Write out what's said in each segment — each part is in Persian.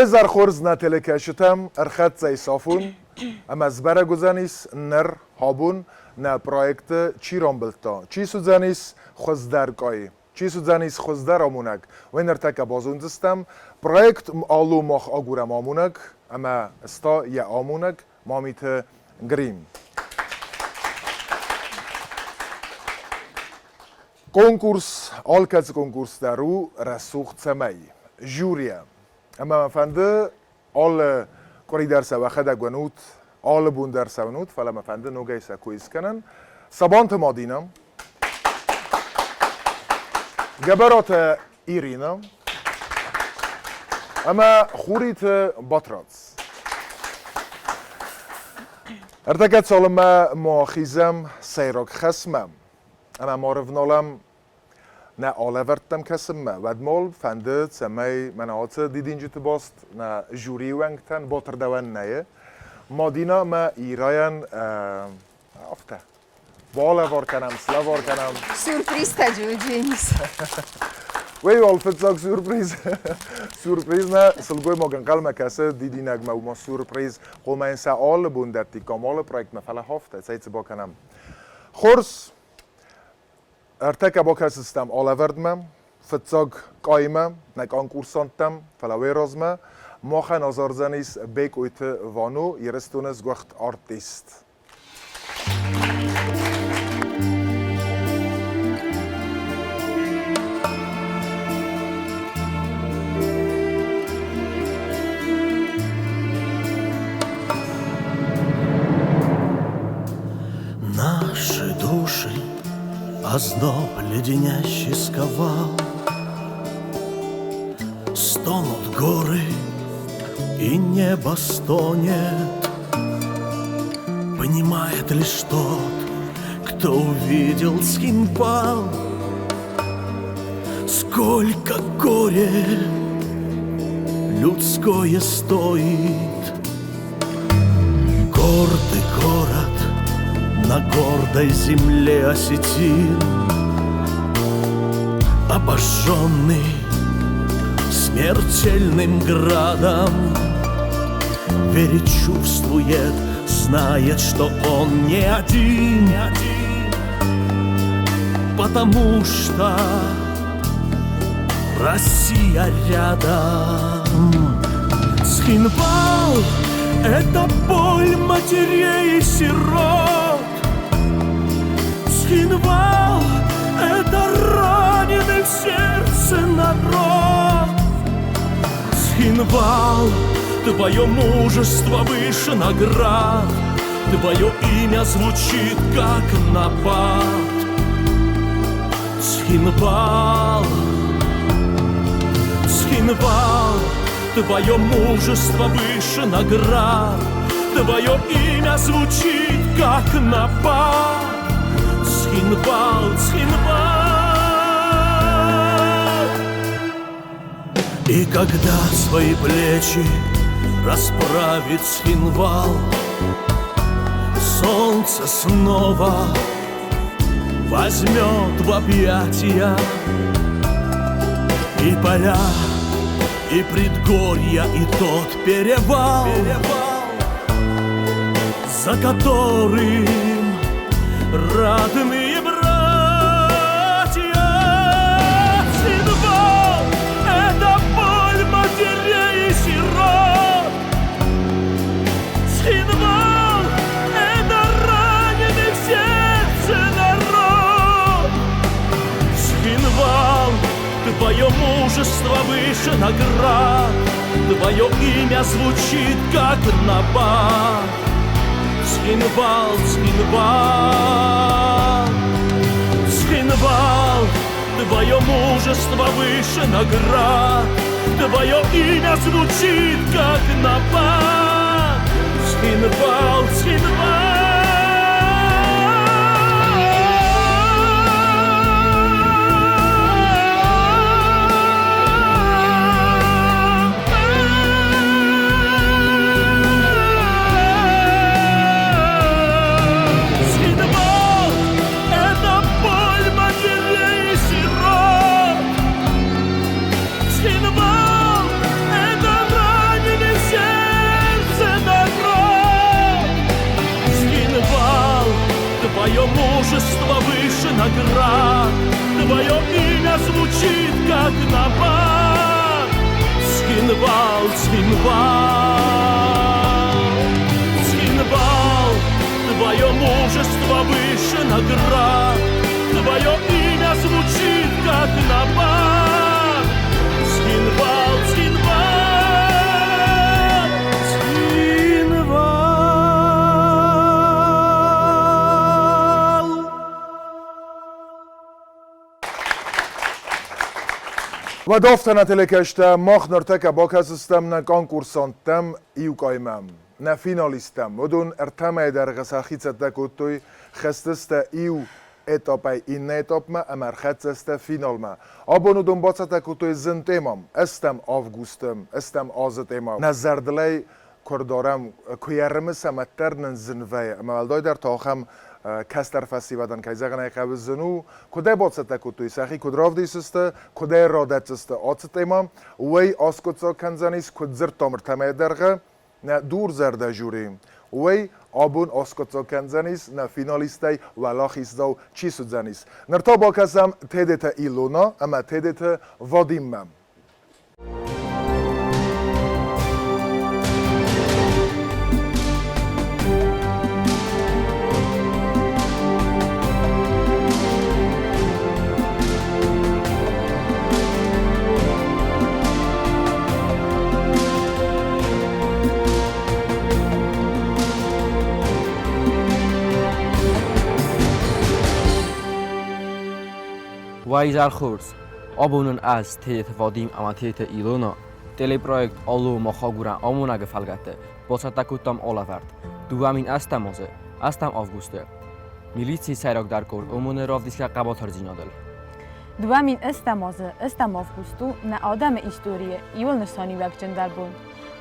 Везар خورز نتیله کشتم ارخت زیسافون اما از برای گذانیس نر هابون نه پروژه چی رامبلتا چی سوزانیس خوزدار کای چی سوزانیس خوزدار آمونگ و نرتک بازوندستم پروژه آلو مخ آگورم آمونگ اما استا یا آمونگ مامیت گریم کنکورس آلکاز کنکورس دارو رسوخت سمی جوریا اما مفنده آل کوری درس و خدا گنوت آل بون درس و نوت فلا مفنده نوگای سکویز کنن سبانت مادینم جبرات ایرینم اما خوریت باتراتس ارتکت سالما ماخیزم سیراک خسمم اما معرف نالم نه alăvărdم کسم ودمال فنده سمی مناطق دیدین جت باست نه جوری ونگتن باتر دوان نه مادینا ما ایران افته بالا وار کنم سلا وار کنم سورپریز تجربه نیست وی آلفت ساق سورپریز سورپریز نه سلگوی ما گنقل مکسه دیدین اگه ما سورپریز قول ما این سال بوندتی کامال پروژه مفعله هفته سایت با کنم خورس ارتکب با کسستم alăvărdم فتزاگ قایمم نک آنکورسانتم فلاوی رازمه ماخه نازارزنیس بیک اویت وانو یرستونس گوخت آرتیست Наши души озноб леденящий сковал, стонут горы и небо стонет. Понимает лишь тот, кто увидел Схинвал. Сколько горя людское стоит. Гордый город на гордой земле осетин, обожженный смертельным градом, верит, чувствует, знает, что он не один, потому что Россия рядом. Схинвал — это боль матерей и сирот. Схинвал — это раненый в сердце народ. Схинвал, твое мужество выше наград, твое имя звучит как напад. Схинвал, Схинвал, твое мужество выше наград, твое имя звучит как напад. Схинвал, Схинвал. И когда свои плечи расправит Схинвал, солнце снова возьмет в объятия и поля, и предгорья, и тот перевал, за которым родные братья. Схинвал — это боль матерей и сирот. Схинвал — это раненый в сердце народ. Схинвал, твое мужество выше наград, твое имя звучит как напад. Схинвал, Схинвал, Схинвал, твое мужество выше наград, твое имя звучит как напад. Схинвал, Схинвал. Схинвал — это наград. Твое имя звучит, как набат. Схинвал, Схинвал, Схинвал, твое мужество выше наград. Твое имя звучит, как набат. Схинвал, Схинвал, Схинвал. و دافتن تلکشتم ماخ نرتک باکس استم نه کانکورسانتم ایو قایمم نه فینالیستم ودون ارتمای در غساخیت تکوتوی خستست ایو etapaj inne etapma, emar hetszeste finalma. Abban udom bacatakutoy zintémam, estem avgustum, estem azetémam. Nezerdlej kordarem, kujärmesem a ternen zinveje. Emal dajder tachem kester fesztivadan kajzegenei kevizzenú, kodai bacatakutoy szachi, kod ravdíszeste, kodai radeceste acetémam, uai aszkocak kenzenis, kod zirtamr temejderge, ne dur zerde jurim. وی آبون آسکوتسا کنزنیس نه فینالیستی و لاخیستاو چی سودزنیس. نرتا با کسم تدت ایلونا اما تدت وادیمم. وایزار خورس آبونن از تیت وادیم اما تیت ایلونا تلی پروژه آلو مخاگورن آمونگ فلگته باساتکوتام آلەوەرد دوامین استمازه استم آوگوسته میلیسی سیراک در کور آمون رافدیسک قبات هرزینادل دوامین استمازه استم آوگوستو نه آدم ایستوریه ایول نشانی وقتن در بون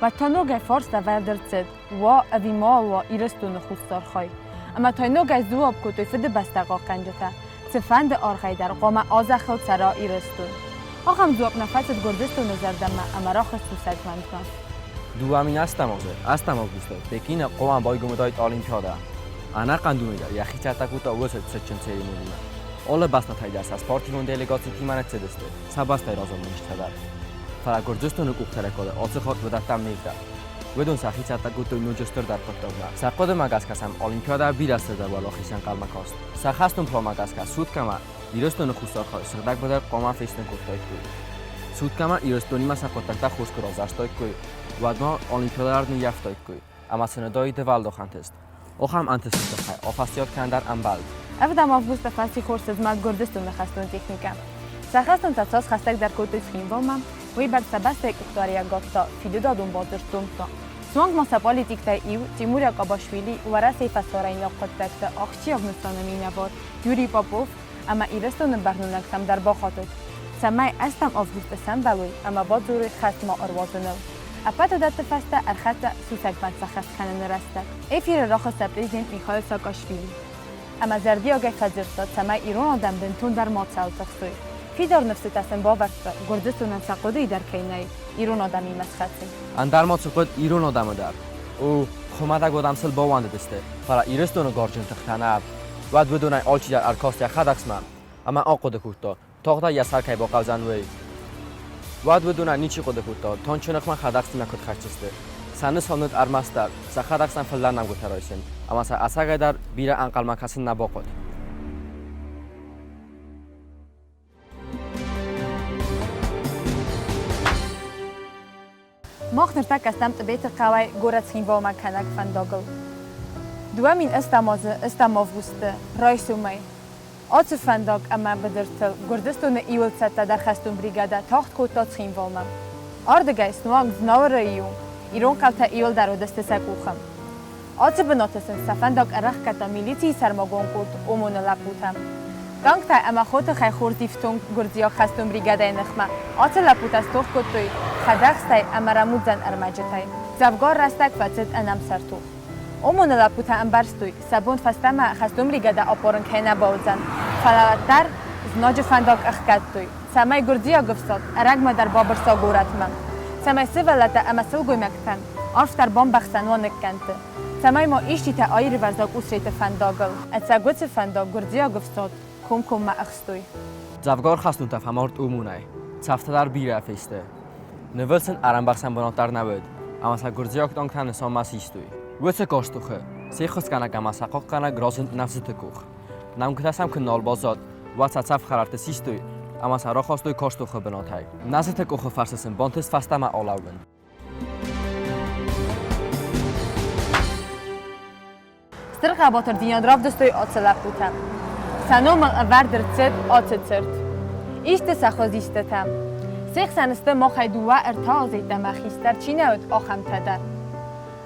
و تانوگ فارس وردرتد و اویمال و ایرستو نخوستار خای اما تانوگ زواب کتوی فد بستقا کنجته سفند آرخای در قام آزخل سرا ایرستون آخم زواب نفست گردستو نزردم اما راخ سوسک مندم دوامین استمازه استم آوگوسته پکین قوام بایگومدایت آلیمپیادا انا قندونیدر یخی تکوتا وسط سچن سریمونیه آل بس نتایدست از پارتیون دلیگاتی تیمانت سدسته سباسته رازم نشته‌دار فلا گردستو نکوخترکاده آسخات ودتم نیفته ودون سخی تکوتا نوجستر در کتابه سقاد مگاسکسم آلیمپیادا بیرسته در بالا خیشن قلمکاست سخستون پرامگاسکا سود کما ایرستون خوستار خواهد سردک بدر قاما فیستن کتای کوی سود کما ایرستونی مسا کتکتا خوش کرازشتای کوی ودما آلیمپیادا رد نیفتای کوی اما سندای دوالدو خانتست آخام انتسیست خواهد آفاستیات کندر انبالد افدام آفگوست فاسی خورس از مال گردستون نخستون تکنیکم سخستون تاساس خستک در کتای سخینوامم وی بر سبست اکتاریا گفتا فیدو دادون بازرستون تا سوانگ ماسا پالیتیکتا ایو تیموریا قاباشویلی و رسی فسارین یا قدکتا آخچی افنستانمی نوار یوری پاپوف اما ایرستون برنونکتم در باخاتد سمای استم آفگوست سندلوی اما بازوری خست ما اروازنو اپاتو دات فسته ارخط سوسک بند سخست کنن رستک ایفیر راخست پریزیدنت میخائیل ساکاشویلی اما زردی آگه فزرستاد سمای ایران آدم بنتون در ماتسال تخصوی فیدار نفس تسن باورسته گردستون انساقودی در کینای ایران آدمی مسخطی اندر ما سقط ایران آدم در او خماده گودم سل باوانده دسته فرا ایرستون گارجن تختناب ود بدونای آلچی در ارکاست یا خداکسمم اما آقود کوتا تاختا یا سرکای با قوزن وی ود بدونای نیچی قود کوتا تان چنخ من خداکسی نکد خرچسته سنه ساند ارمستر سا خداکسن فلان نگو ترایسن اما سا اساگای در بیره انقل مکسن نباقود ماخ نرتک استم تبیت قوای گورت خینوا مکنک فنداگل دوامین استمازه استم آفگوسته رایسو می آت فنداگ اما بدرتل گردستون ایول ستا در خستون بریگاده تاخت کوتات خینوامم آردگای سنوانگ زناور ایو ایران کلتا ایول در دست سکوخم آت بناتسن سفنداگ ارخ کتا میلیتی سرماگون کرد اومون لپوتم گانگ تا اما خود خی خوردیفتون گردیا خستون بریگاده نخمه آت لپوت از توخ کتوی خداخستای اما رمودزن ارمجتای زفگار رستک فتد انم سرتو اومون لپوت انبرستوی سبون فستم خستون بریگاده آپارن که نباوزن فلاتر زناج فنداگ اخکتوی سمای گردیا گفستاد ارگم در بابرسا گورتمم سمای سیولتا اما سلگوی مکتن عرف در بام بخسن و نکنته سمای ما ایشتی تا آیری ورزاگ اوسریت فنداگل اتسا گوت فنداگ گردیا گفستاد خونكم ما أخستوي زفگار خستون تفهمارد اومونای صفتدار بیره فسته نولسن ارم بخشن بناتر نبود اما سگرزیاک دانگ تن نسام مسیستوی وچه کاشتوخه سیخوز کنه که مساقاق کنه گرازن نفس تکوخ نم کتاسم که نال بازاد و صف خرارت سیستوی اما سرا خواستوی کاشتوخه بناتای نزد تکوخه فرسسن بانتس فسته ما آلاون سترقه باتر دینیان راف دستوی آتسلف بودم سنوم الأورد رتسد آتتسرد ایشت سخوزیستتم سیخ سنسته ما خیدوه ارتازیت مخیستر چی نود آخم تدر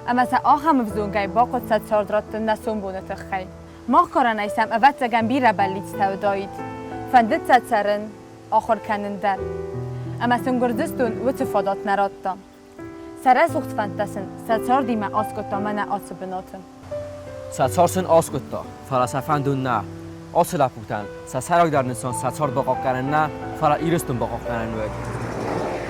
اما سا آخم افزونگای باقود ست ساردرات نسون بونت خی ما کاران ایسم اوت زگم بی ربلیت ستو داید فندت ست سرن آخر کنن در اما سنگردستون و تفادات نرادتم سره سوخت فندتسن ست ساردی ما آسکتا من آس بناتم ستارسن آسکتا فلسفندون نه آسلا بودن سرای در نسان سرسار باقاق کردن نه فرا ایرستون باقاق کردن بود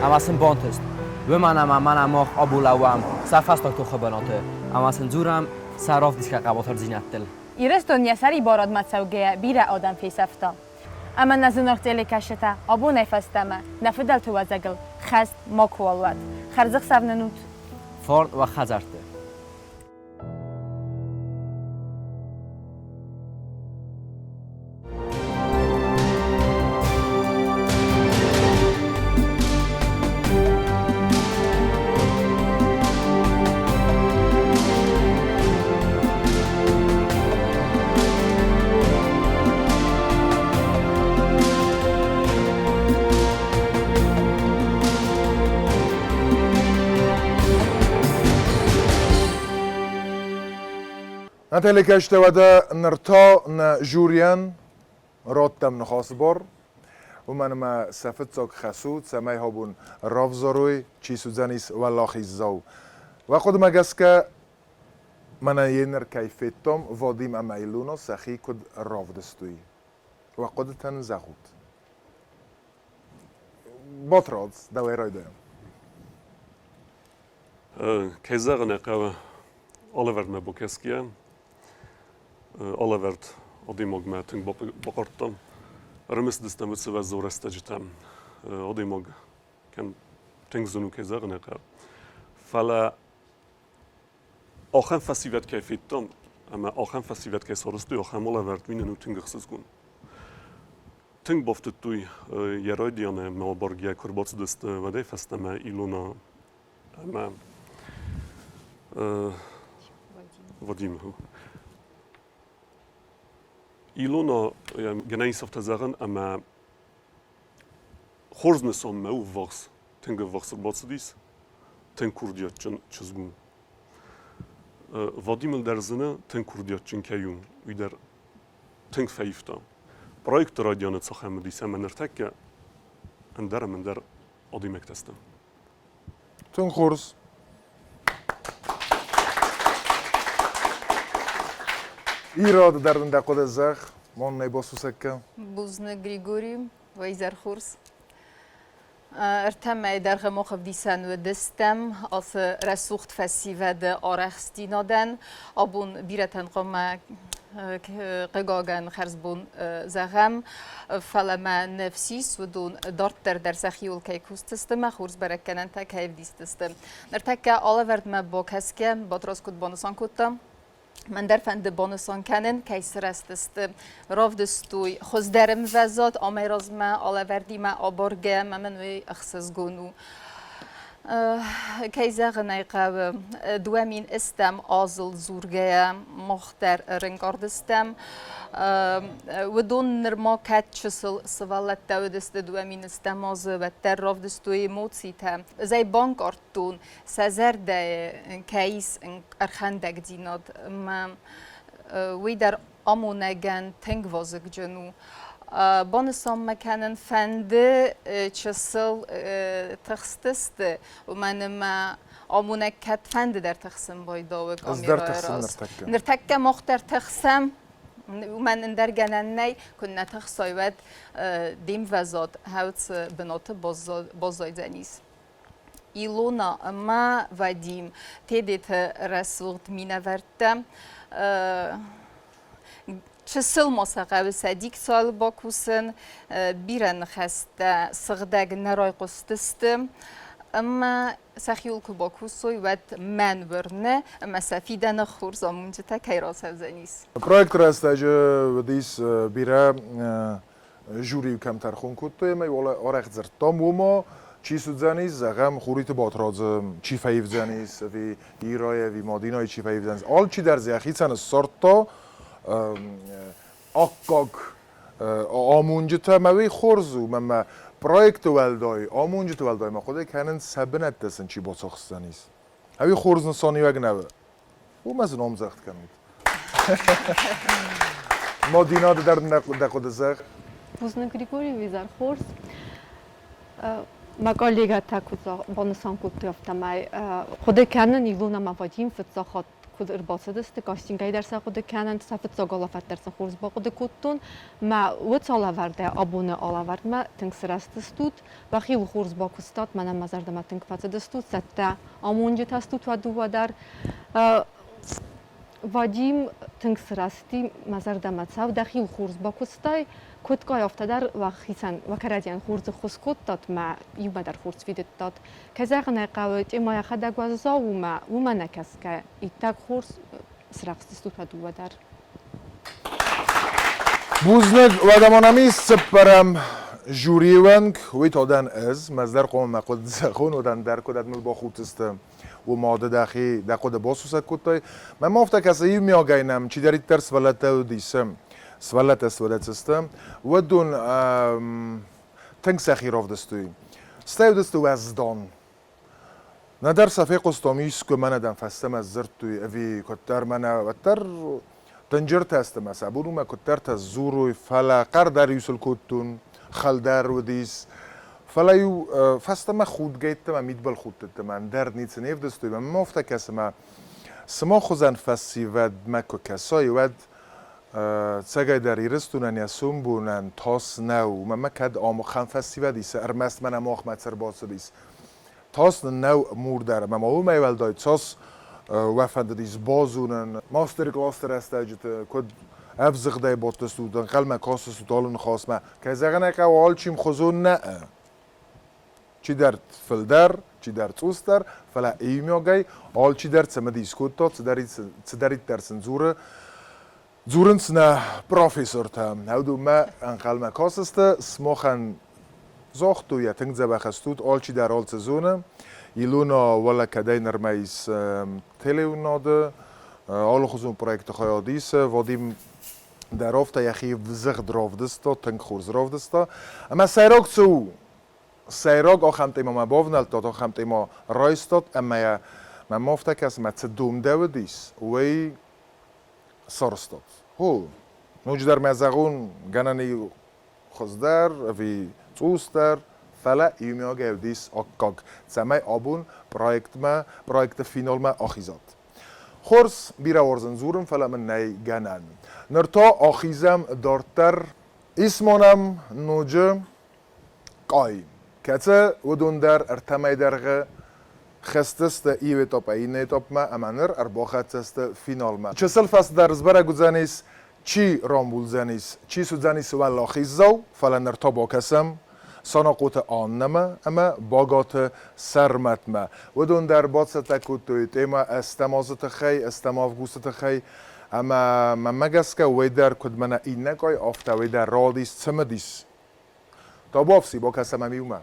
اما سن بانتست و من آخ آبولوام سرفست تو خبرناته اما سن زورم سراف دیسک قباطر زینت دل ایرستون یه سری باراد متسوگه بیره آدم فیسفتا اما نزناخ تلکشتا آبو نفستمه نفدل تو وزگل خست ما کوالوات خرزق سفننوت فارد و خزرته نتلكشت ودا نرتا نجوريان راتم نخاسبار ومن ما سفت ساق خسود سمای هابون رافزاروی چی سوزانیس والله خیزاو و خود مگسکه من ینر کیفیتم وادیم امایلونا سخی کد رافدستوی و خودتن زخود باترادز دوای رای دایم کیزاغ نقاو آلەوەرد ما بوکسکیه آلەوەرد آدیماگ ما تنگ بقارتم رمس دستم و سوى زور استجتم آدیماگ کن تنگ زنو کیزاغ نقاو فلا آخن فسیوت کیفیتم اما آخن فسیوت کیسارستوی آخن آلەوەرد ویننو تنگ خسزگون تنگ بافت توی یرای دیانه ما بارگیه کربات دست و دی فستم ایلونا اما Вадим. Илона генай софтазаган ама хорзнесон мау вакс тенге ваксыр бацдис тен курдиятчын чызгун. Вадим дерзина тен курдиятчын каюн уйдер тен фейфта. Проект радионы цахам дисем нертекке эндер адимек тестем. تون خورز ایراد دردن دقیق زخ من نباسو سکه بوزن گریگوری و ایزر خورس ارتم در موقف دیسن و دستم از رسوخت فسیوه ده آرخستی نادن آبون بیرتن قم قگاگن خرز بون زغم فلما نفسیس و دون دارت در سخیول که کوستستم خورس برکنن تا که دیستستم نرتک آلەوەرد ما با کسکه با تراس کد بانسان کدم من در فند بانسان کنن کیسر است رافدستوی خوز درم وزاد آمیراز ما آلەوەردی ما آبارگه من وی اخساس گونو کیزاغ نیقه دوامین استم آزل زورگه مختر رنگاردستم و دون نرما کت چسل سوالت دودست دوامین استم آز و تر رافدستوی موتسیتم زی بانک آرتون سزر ده کیس ارخندک دیناد من وی در آمونگن تنگ وازگ جنو بانسام مکنن فنده چسل تخستست و من ما آمونگ کت فنده در تخسم بایداوگ نرتک مختر تخسم و من اندر گنن نی کن نتخسایود دیم وزاد هاوت بنات بازاید زنیز ایلونا ما ودیم تیدیت رسولت مینوردم چسل مساقه و صدیق سال باکوسن بیرن خسته صغدق نرای قستستم اما سخیول که باکوسوی ود من ورنه اما سفیده نخور زمونجه تا که راست زنیست پروژه راستاج ودیس بیره جوری کم ترخون کته می ولی آرخت زرتام و ما چی سود زنیست زغم خوریت باترازم چی فیف زنیست وی ایرای وی مادینای چی فیف زنیست آل چی در زیخی سن سرتا آقاق آمونجه تا موی خورزو مما پروژه ولدای آمونجه تو ولدای ما خوده کنن سبنت دستن چی باساخستنیست هوی خورز نسانی وگ نوه او مثل نامزخت کنید مادینا در نقود زخ Poznam Grigoriju vizar hors. Ma kollega tako bonusan kutyoftamay. Khode kennen iluna ma vadim fitsahat kud irbasadiste kastingay dersa khode kennen safitsa galafat dersa hors ba khode kuttun ma wet alawerde abone alawerd ma tingsrastistut ba khil hors ba kustat mana mazarda ma tinkfatsadistut satta amunje tastut va duwadar Vadim tingsrasti mazarda matsav dakhil hors ba kustay کتکای افتادر و خیسن و کردیان خورد خسکوت داد ما یوم در خورد ویدت داد که زغن قوت اما یخد دگوازا و ما نکس که ایتک خورد سرقستی تو دو در بوزنگ و دمانمی سپرم جوری ونگ وی تادن از مزدر قوم مقود زخون و دن در کدت مل با خود استم و ماده داخی دقود باسوس کتای من مافتا کسی میاگینم چی دارید ترس ولته و دیسم سوالات استودات سیستم و دون تنگ سخی راف دستوی استاید دستو وزدان ندر صفحه قسطامیس که من دم فستم از زرد توی اوی کتر من و تر تنجر تستم از ابونو ما کتر تزوروی فلا قردر یوسل کتون خلدر و دیس فلا یو فستم خود گیتم امید بل خود تتم درد نیت نیف دستوی من مفته کسم سما خوزن فسی ود مکو کسای ود سعی داری رستوران یا سومبونن تاس نو من مکد آمو خان فستیو دیس ارمست من اماخ متر باس دیس تاس نو مور داره من او میول دای تاس وفند دیس بازونن ماستر کلاستر است اجت کد افزق دای باتستودن قلم کاس سودالون خاص ما که زغنه که وال چیم خزون نه چی در فلدر چی در توستر فلا ایمیاگای آل چی در سمدیس کوتا تدارید در سنزوره زورنس نه پروفیسور تام هودو ما انقل مکاس است سماخن زاختو یا تنگ زبخستود آلچی در آل سزونه یلونا ولا کدای نرمیس تلیوناده آل خزون پروژه خیادیس وادیم در افت یخی وزغ دراف دستا تنگ خورز دراف دستا اما سیراگ سو سیراگ آخم تیما ما باونل داد آخم تیما رایس داد اما من مافته کس ما تدوم دودیس وی سرستاد هو نوج در مزاقون گنانی خزدر وی توستر فلا ایمیاگ اودیس آکاگ سمای آبون پروژه فینال ما آخیزاد خورس بیره ورزن زورم فلا من نی گنن نرتا آخیزم دارتر اسمانم نوجه قای کته ودون در ارتمای درگه خستست ایو تاپ اینه تاپ ما امانر ارباخت است فینال ما چه سال فصل در زبر گذانیس چی رامبول زنیس چی سود زنیس ولی خیزو فلا نرتا با کسم سانقوت آن نما اما باگات سرمت ما ودون در باد ستکوتویت اما استمازت خی استماف خی اما مگس که ویدر کد من این نگای آفتا ویدر رادیس سمدیس تا بافسی با کسم میومم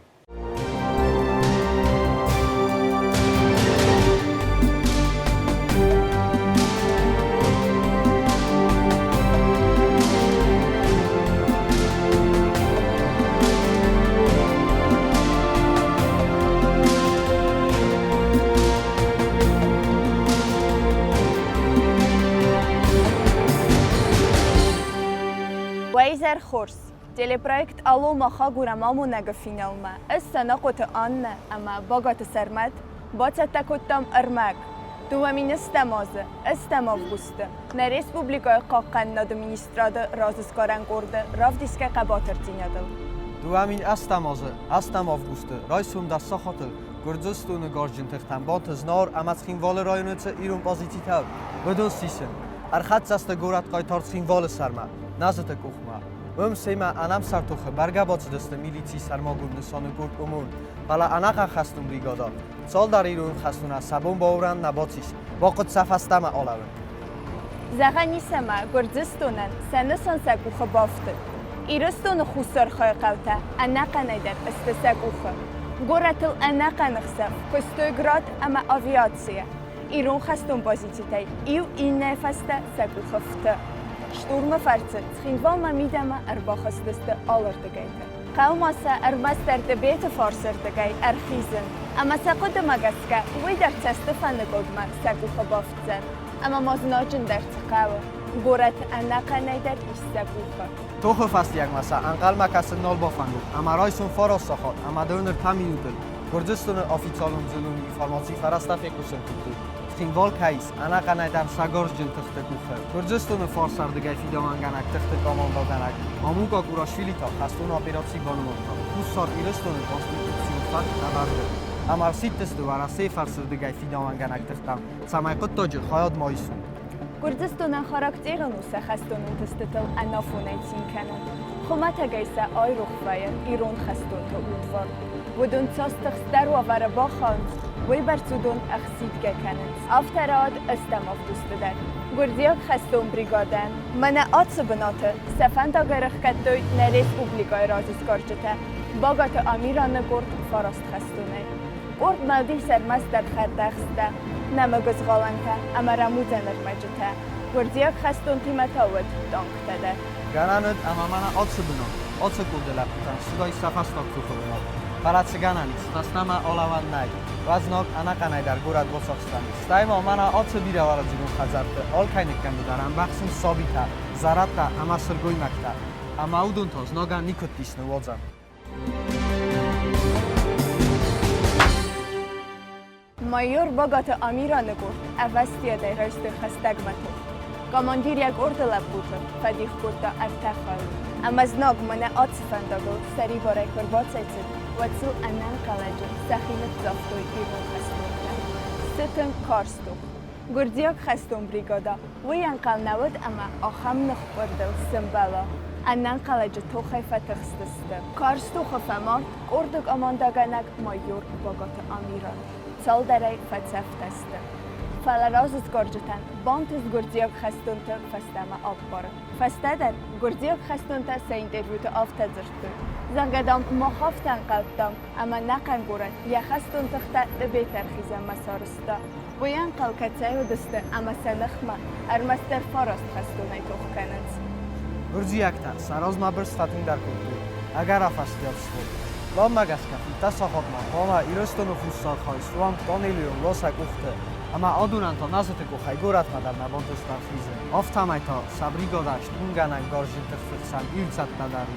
ویزر خورس تلپروژه آلو مخا گورم آمونەگ فینال ما استنا قط آن اما باگات سرمت باعث تکوتم ارمگ دومین استمازه استمافگوسته نه ریسپوبلیکای قاقن ناد مینیستراد رازسکارن گرده راف دیسک قباتر تینادل دومین استمافگوسته رایسوم دستا خاطر گردستون گارجن تختن بات زنار امت خینوال رایونت ایرون بازیتی تاو بدون سیسن Архат заста горат қайтар символ сарма, назата кухма. Сема анам сартухе баргабац дасте милиции сарма гурнисаны гурт умун. Бала анаqa хастун бригада. Сал дар ирун хастуна сабун бауран набатис. Вақт сафастама алавын. زغنیسما گردستونن سنسان سکوخه بافته. ایرستون خوسر خواهی قوته انقا نیدر استسکوخه. گورتل انقا نخصف کستوگراد اما آویاتسیه. ایرون خستون بازیتیتای ایو این نفسته سکوخه فته. شتورم فرزه تخیوان ممیدما ارباخستسته آلردگیته. قوماسا ارمستر دبیت فارسردگی ارخیزن. اما سقود مگسکه وی در تستفن گودما سکوخه بافتزن. اما مازناجن در تقاوه گورت انقا نیدر ایستگوخه توخه فست یک مسا انقل مکس نال بافنگو اما رایسون فاراس ساخات اما دونر پامینودل گردستون آفیتالون زلونی فارماسی فرسته فکوسن تکتو تینوال کهیس انقا نیدر سگارج جن تخت گوخه گردستون فارسردگی فیدامانگنک تخت کامانداگنک آموگا گوراشویلی تا خستون آپیراسی بانومانتا خوستار ایرستون کنستیتوسیون فت نبرده اما سیتست و راسه فرسردگی فیدامانگنک تختم سمایقت تاجر خیاد مایسون گردستون خاراکتیرن و سخستون تستتل انافونه تین کنن خمت گیسه آی رخوه ایرون خستون تا اودوار ودون تاستخستر و وره باخاند وی برسودون اخسید کنن افتراد استماف دوست در گردیاک خستون بریگادن من آتس بناته سفندا گرخ کتوی نریس اوبلیگای رازیسکارجته باگات امیران گرد فاراست خستونه گرد ملدی سرمست در خردخسته نمگز غالنته اما رموزه نرمجته گردیاک خستون تیمتاود دانکته ده گرانت اما من آتس بنا آتس کلده لپتن صدای سفستاک توخه بنا فراتس گرانیست فستنما آلوان نای وزناک انقا نیدر گورد بساقستانی ستایما من آتس بیره وارد زیرون خزرده آل کینکن بدارم بخصیم ثابیته زرده اما سرگوی مکته اما اودون تاز ناگن نیکت دیسنه وازم مایور باگات امیران گرد اوستیه در رشت خستگ متو کاماندیر یک ارد لب بوده فدیخ گرده ارتخال اما زناگ منه آتس فندگو سری باره کربات سیتن و تسو انن قلجه سخیلت زفتوی ایرون خستون ستن کارستو گردیاک خستون بریگادا وی انقل نود اما آخم نخ بردل سنبالا انن قلجه تو خیفه تخستسته کارستو خفمان اردگ اماندگنگ مایور باگات امیران سال درای فتصفت است. فلراز از گرجتن بانت از گردیاک خستونتا فستما آب باره. فسته در گردیاک خستونتا سه اینترویو تا آفت زرده. زنگدام مخافتن قلبدام اما نکن گورن یا خستون تخته دبیتر خیزم مسارستا. ویان قلقتای و دسته اما سنخمه ارمستر فاراست خستونای توخ کنند. گردیاک تا سراز مبرس فتون در کلتور. اگر افستیاب شد. لام مگس کفی تصاحب ما ایرستون و فوستار خواهی سوام دانیلیون لاسک اخته اما آدونن تا نزد گوخی گورت مدر نبانتستان خیزه آفتمای تا سبری گادشت اونگنن گارجین تخفیقسن ایلچت نداری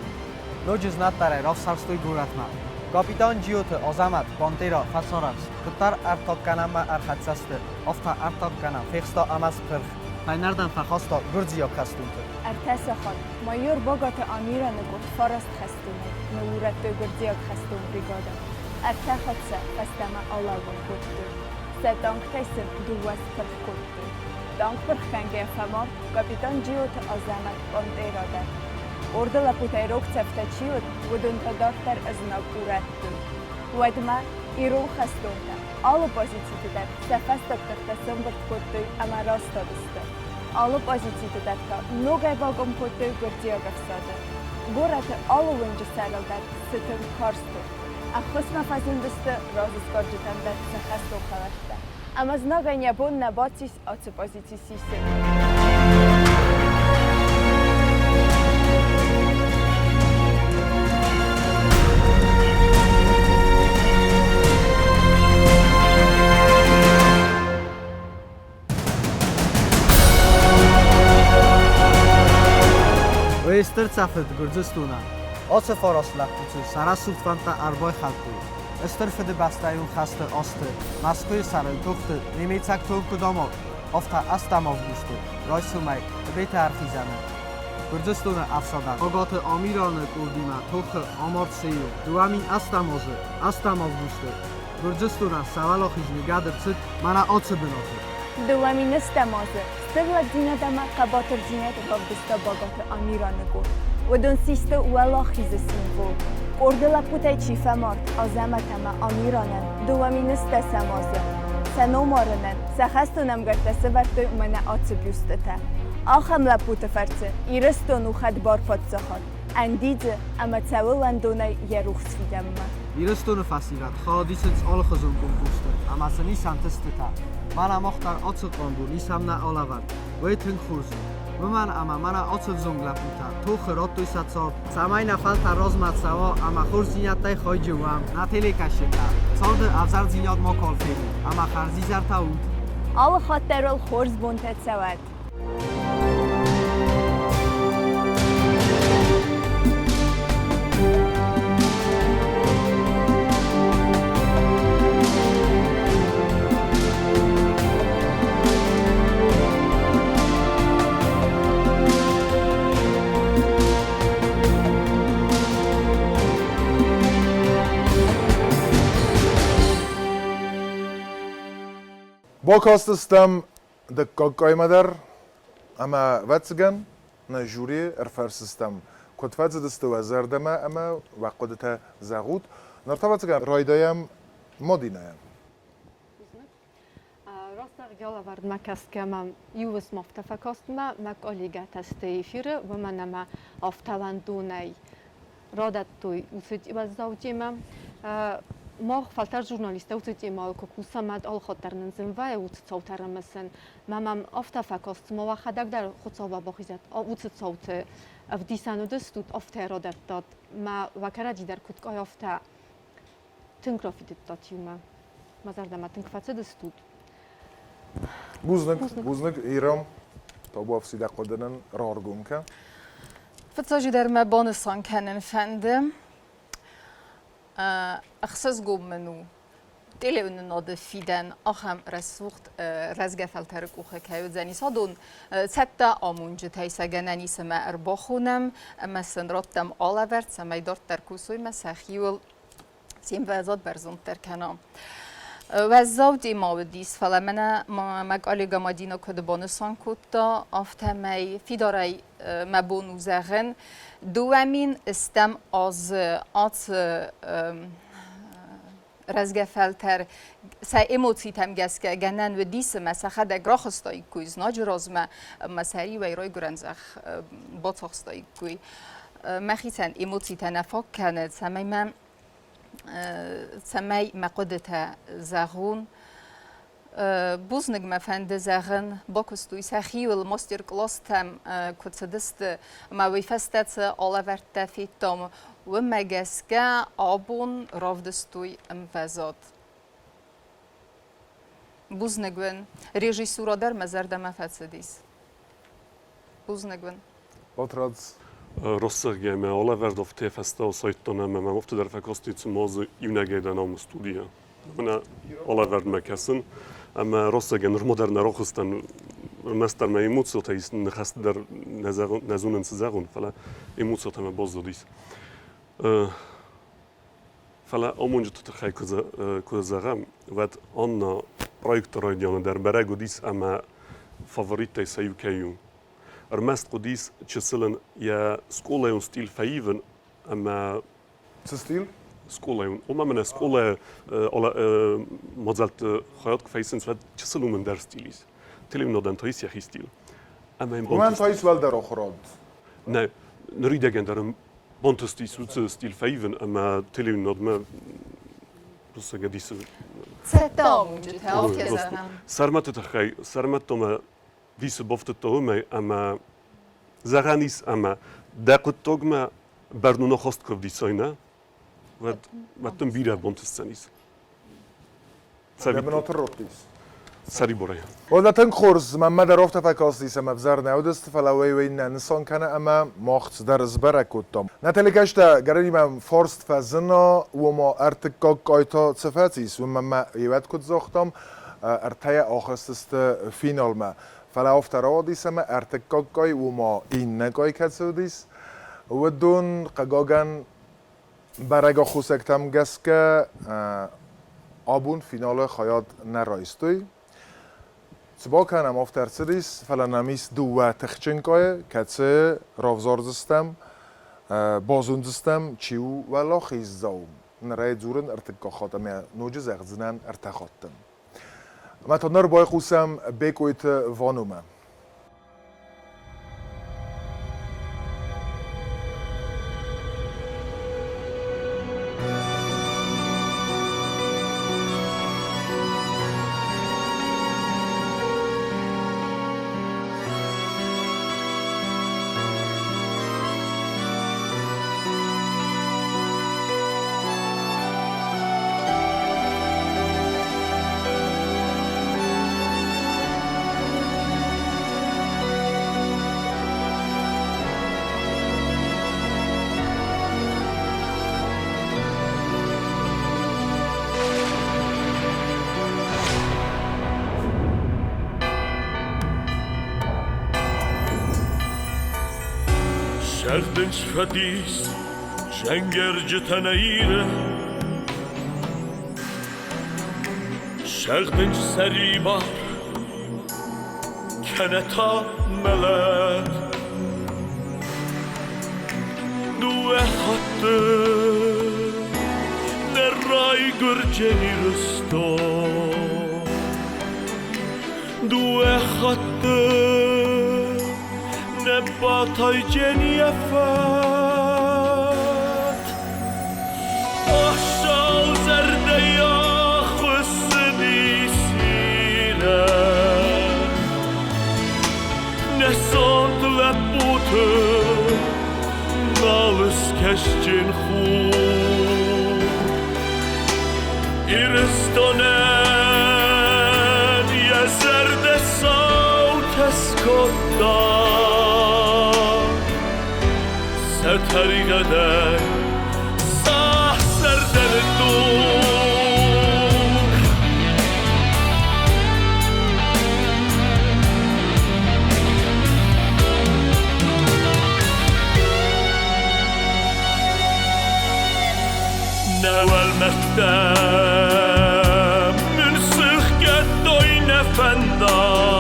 نوجز نداره راف سرستوی گورت مد کاپیتان جیوت آزمت بانتیرا فسارست کتر ارتاب کنم ما ارخدسسته آفتا ارتاب کنم فیخستا امز پرخ پینردن فخواستا گردیا کستونته ارتس خان مایور باگات امیران گفت فارست خستونه نورت گردیاک خستون بریگاده ارته خودسه فستما آلاون گفته سه دانک تیسن دوست پرخ گفته دانک پرخ کنگه فمار کاپیتان جیوت آزمت بانتیراده orada laputay rok ceftačiot, vodun tadortar aznakurattu. Vodma irun khastonta. Alı pozitsiyetidir. Sefastaktakta sömbert kottu ama rastadısты. Alı pozitsiyetidir ka mnogay bagom kottu gordiyagavsады. Горатı алывынчы сарылдар сытын карсту. Ахосма фазындысты разыскаржытанда сахасту халашта. Ama знагай нябон набатсис ацı pozitsiyisi. Esther Zafet Gürcistan'a. Ası Faraslatçı Sara Sultan'ta arbay xalqı. Esther fede bastayun xastı astı. Moskva sarı toxtu. Nemetsak toxtu damo. Afta astamov düştü. Raysumay beta arxizanı. Gürcistan'a afsadan. Ogatı amiranı kurdima toxu amartseyu. Duamin astamov düştü. Gürcistan'a savala xizmi gadırçık mana atsı binatı. Duamin astamozı. سبلا دینه دما قباتر دینه دباب دستا باگات امیرانگو و دون سیست ولا خیز سینگو قردلا پوتای چیفه مارت آزمت اما امیرانن دوامین است سمازه سنو مارنن سخستونم گرده سبرتوی منه آتبیوسته آخم لپوت فرته ایرستون و خد بار پادزخان اندیده اما تولن دونه یه روخ سفیدم ایرستون فسیلت خادیست آل خزون گمگوسته اما سنی سنتسته تا من اماختر آتسق قانبو نیسم نه آلەوەرد وی تنگ خورزو و من اما من آتسق زنگ لپوتا تو خرات توی ست سال سمای نفل تراز مد سوا اما خورز زینیت تای خواهی جوام نه تیلی کشیده سال در افزار زینیات ما کال فیلی اما خرزی زر تاود آل خاطر خورز بونتت سواد با کاستستم دکاکای مدر اما واتسگن نجوری ارفرسستم کتفت دست و زردمه اما وقتت زغود نرتبطگن رایدایم مدینایم راست آلەوەرد مەکەسکەمە یووس مافتەفەکاستمە مەک ئۆلیگەتە ستەیفیرە و منەمە ئافتەوەندونەی رادەتوی وسوتی وەزاوجێمە ما فلتر جورنالیسته وتجی ما کوکوسا مد آل خاطر نزن و وت صوتر مثلا مام آفتا فکاست ما و خدک در خود صوبا باخیزد وت صوت افدیسان و دستود آفتا رادت داد ما و کردی در کد که آفتا تنگرافی داد یوم ما زردم تنگفته دستود بوزنک ایران تا با افسیده قدرن رارگون که فتاجی در مبانستان کنن فندم اخصاص قوم منو دلی اون ناده فیدن آخم رسوخت رزگه فلتر کوخه که زنی سادون سبتا آمونجه تایسا گنانی سما ارباخونم اما سنراتم آلەوەرد سمای دارت در کوسوی مسخیول سیم وزاد برزون در کنام وزاو دیما ودیس فلا منه مقالی گمادینو کد بانسان کتا آفتمی فیدارای مبونو زغن دوامین استم از آت رزگه فلتر سا ایموتی تم گسکه گنن و دیس مسخه دگرا خستایی کویز ناجراز مسری و ایرای گرنزخ باطخ خستایی کوی مخیتن ایموتی تنفاق کند سمی من سمای مقدته زغون بوزنگ مفند زغن باکستوی سخیول ماستر کلاس تم کتسدست ما ویفستت آلەوەرد تفیتم و مگسکه آبون رافدستوی امفزاد بوزنگون رژیسورا در مزرد مفسدیس بوزنگون باترادز Rozsegeme alەvەrd of tefesta sajtona me ofte der verkostet zum Mose Junageden am Studia. Mena alەvەrd mekesen, ama rozsegen moderne rochstan mester me emotsot is nkhast der nazunen tzagun, fala emotsot me bozodis. Fala omunjut tkhay kozagam vat anna projektoradion der beragodis ama favorite sayukayu. Mest qudis çeselen ya skolajon stil feiven ama stil skolajon oma mena skola alla mozalt hayat kfeisen svet çeselumen der stilis telim nodan toisia stil ama im moment tois wel der ochrod ne nridegen der bontesti stil feiven ama telim nodma rusagadis setam sarmat tkhay sarmat toma Diese bofte tome ama zaranis ama dakotogma barnu no hostkov disojna wat tym bira bontescenis. Saribore. ولا تنخرز ما مدى رفت فكاستي سما بزارنا ودست فلاوي وين نسان كان اما ماخت در زبركوتم نتلكشتا قريبا فورست فزنا وما ارتكاك قايتا صفاتيس وما يوات كنت زختم ارتيا اخستست فينال ما فلا افترادی سم ارتکاکای و ما این نگای کسودیس و دون قگاگن برگا خوسکتم گس که آبون فینال خیاد نرایستوی Цбоканам авторские фаланамис дуа техченкое, каце равзордстам, базундстам, чиу валахиз заум. نرای زورن ارتقا خاتم نوجز اغزنان ارتخاتم. ما تنر باید خوسم بکویت وانومه. Şerdinç fedis, şengerci teneyre Şerdinç seribar, keneta melek Due hattı, neray gürceni rüsto Due hattı نباتای جنیفت آشال زرده یا خسنی سیره نساند لبوتو نالس کشچین خوب ایرستانن یه زرده ساوت اسکدن طریقه ساه سردن دور نوال مختم من سخت دوی نفنداد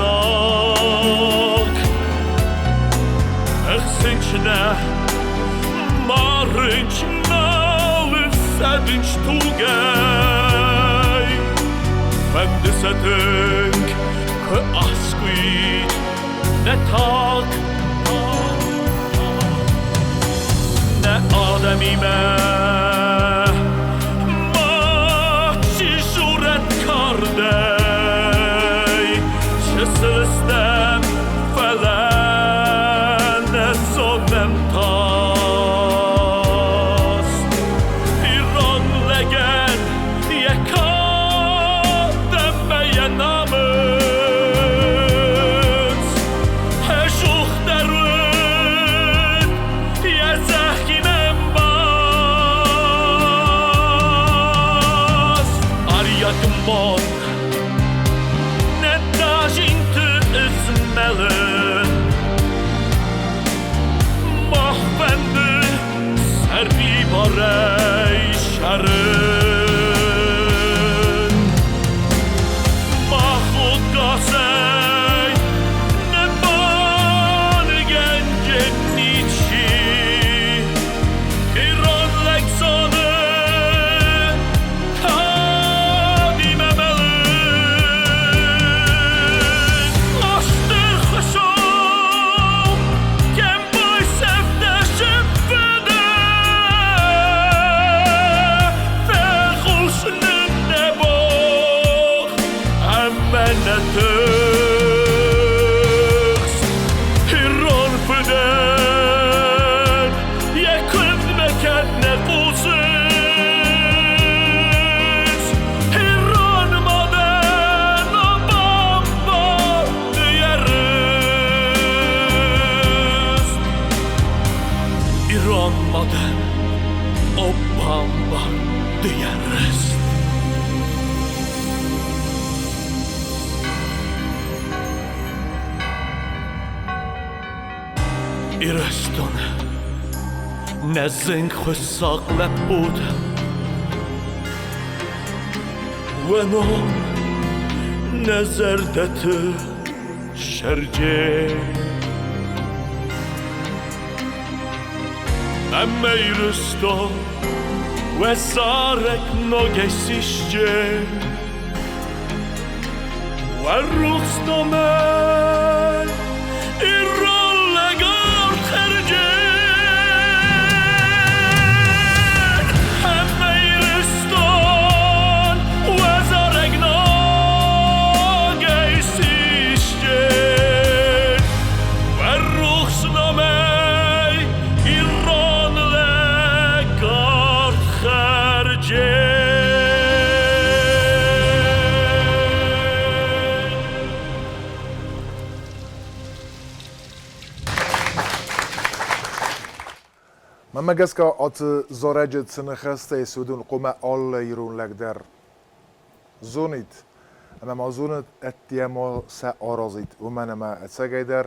Keniznak Eksinçne Marınç Nalı Sedinç Tugay Fendi sedink Kı askuit Ne tak Ne ademime Maçı şuret karde Sestem falan sonem tas İran legen yekadem beyanamız Heşuh derun yezahinem bas Aryadım bon Mahvendi serbi barey şerin Mahvud gasey neban gencen niçi İran leksanı kadim emelin Açtır kuşum kem boy sevde şüphede Fehulşunun ne bok emmenetix İran fıden yekun meken ne kulsiz İran maden o bamba diyeriz İran maden o bamba diyeriz İrestone نزنگ خساق لبود ونون نزردت شرجه اما ایرستو و سارک نگسیشچه و روزنامه ایرالگار خرجه همه ایرستان و سارک نگسیشچه و روزنامه ایرالگار خرجه من مگس ات زارجت سنخسته سودون قوم آل ایرون لگ در زونید اما ما زونت اتیما سه آرازید و من ما اتساگی در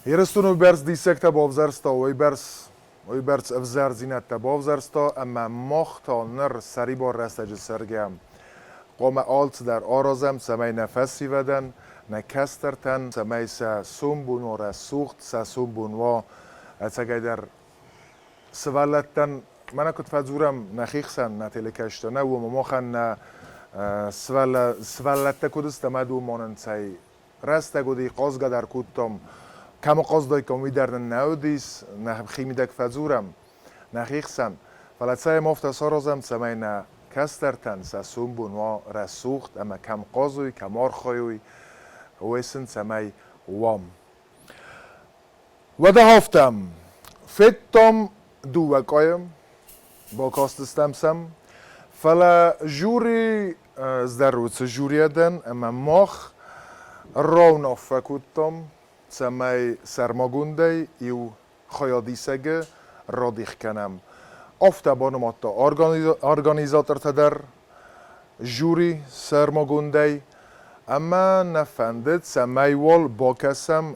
هیرستون برس دیسکتا بافزرستا وی برس افزر زینت تا بافزرستا اما مختا نر سری بار رستج سرگم قوم آلت در آرازم سمی نفسی ودن نکسترتن سمی سه سومبون و رسوخت سه سومبون و اتساگی در سوالتن من كنت فازورم نخيخسن نتلكشتنا ومخن سوالت کدست مدو مانن سای رست گودی قازگ در کودتم کم قازدای کمی در نودیس نه خیمیدک فازورم نخیخسن فلت سای مفت سارزم سمی نه کسترتن ساسون بونوا رسوخت اما کم قازوی کمار خایوی ویسن سمی وام و ده هفتم فتم دو وکایم با کاستستم فلا جوری زدروت جوری دن اما مخ رون فکوتم سمی سرماگونده یو خیادی سگه رادیخ کنم افتا بانم اتا ارگانیزاتر تدر جوری سرماگونده اما نفندد سمی وال با کسم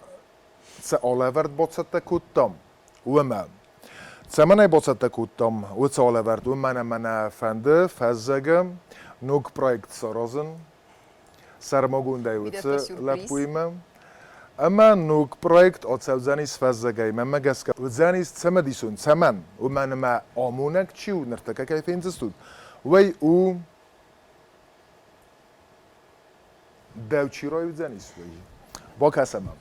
سه آلەvörd بوتسته کودتم و من سمنه بوتسته کودتم و سه آلەvörd و من فنده فزگم نوک پروژه سرازن سرماگونده و سه لپویم اما نوک پروژه آتسو زنیس فزگی من مگسک و زنیس سم دیسون سمن و من ما آمونک چیو نرتکه که فینزستود وی او دوچی رای زنیس وی با کسمم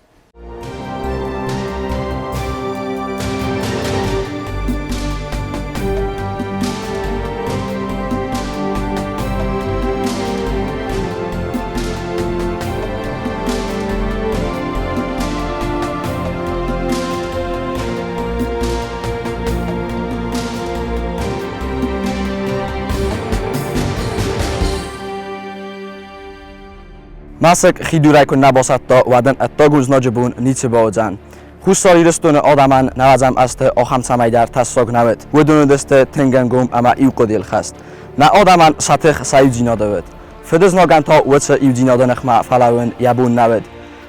Маск хидурай кун набосатта вадан аттагуз наджбун нице баоджан. Хусали рестон адаман навазам аст охам самайдар тассог навет. Wedun deste tengangum ama iuqodil khast. Na адаман сатх саюдина давет. Федез наганта вца иудина данахма фалаун ябун навет.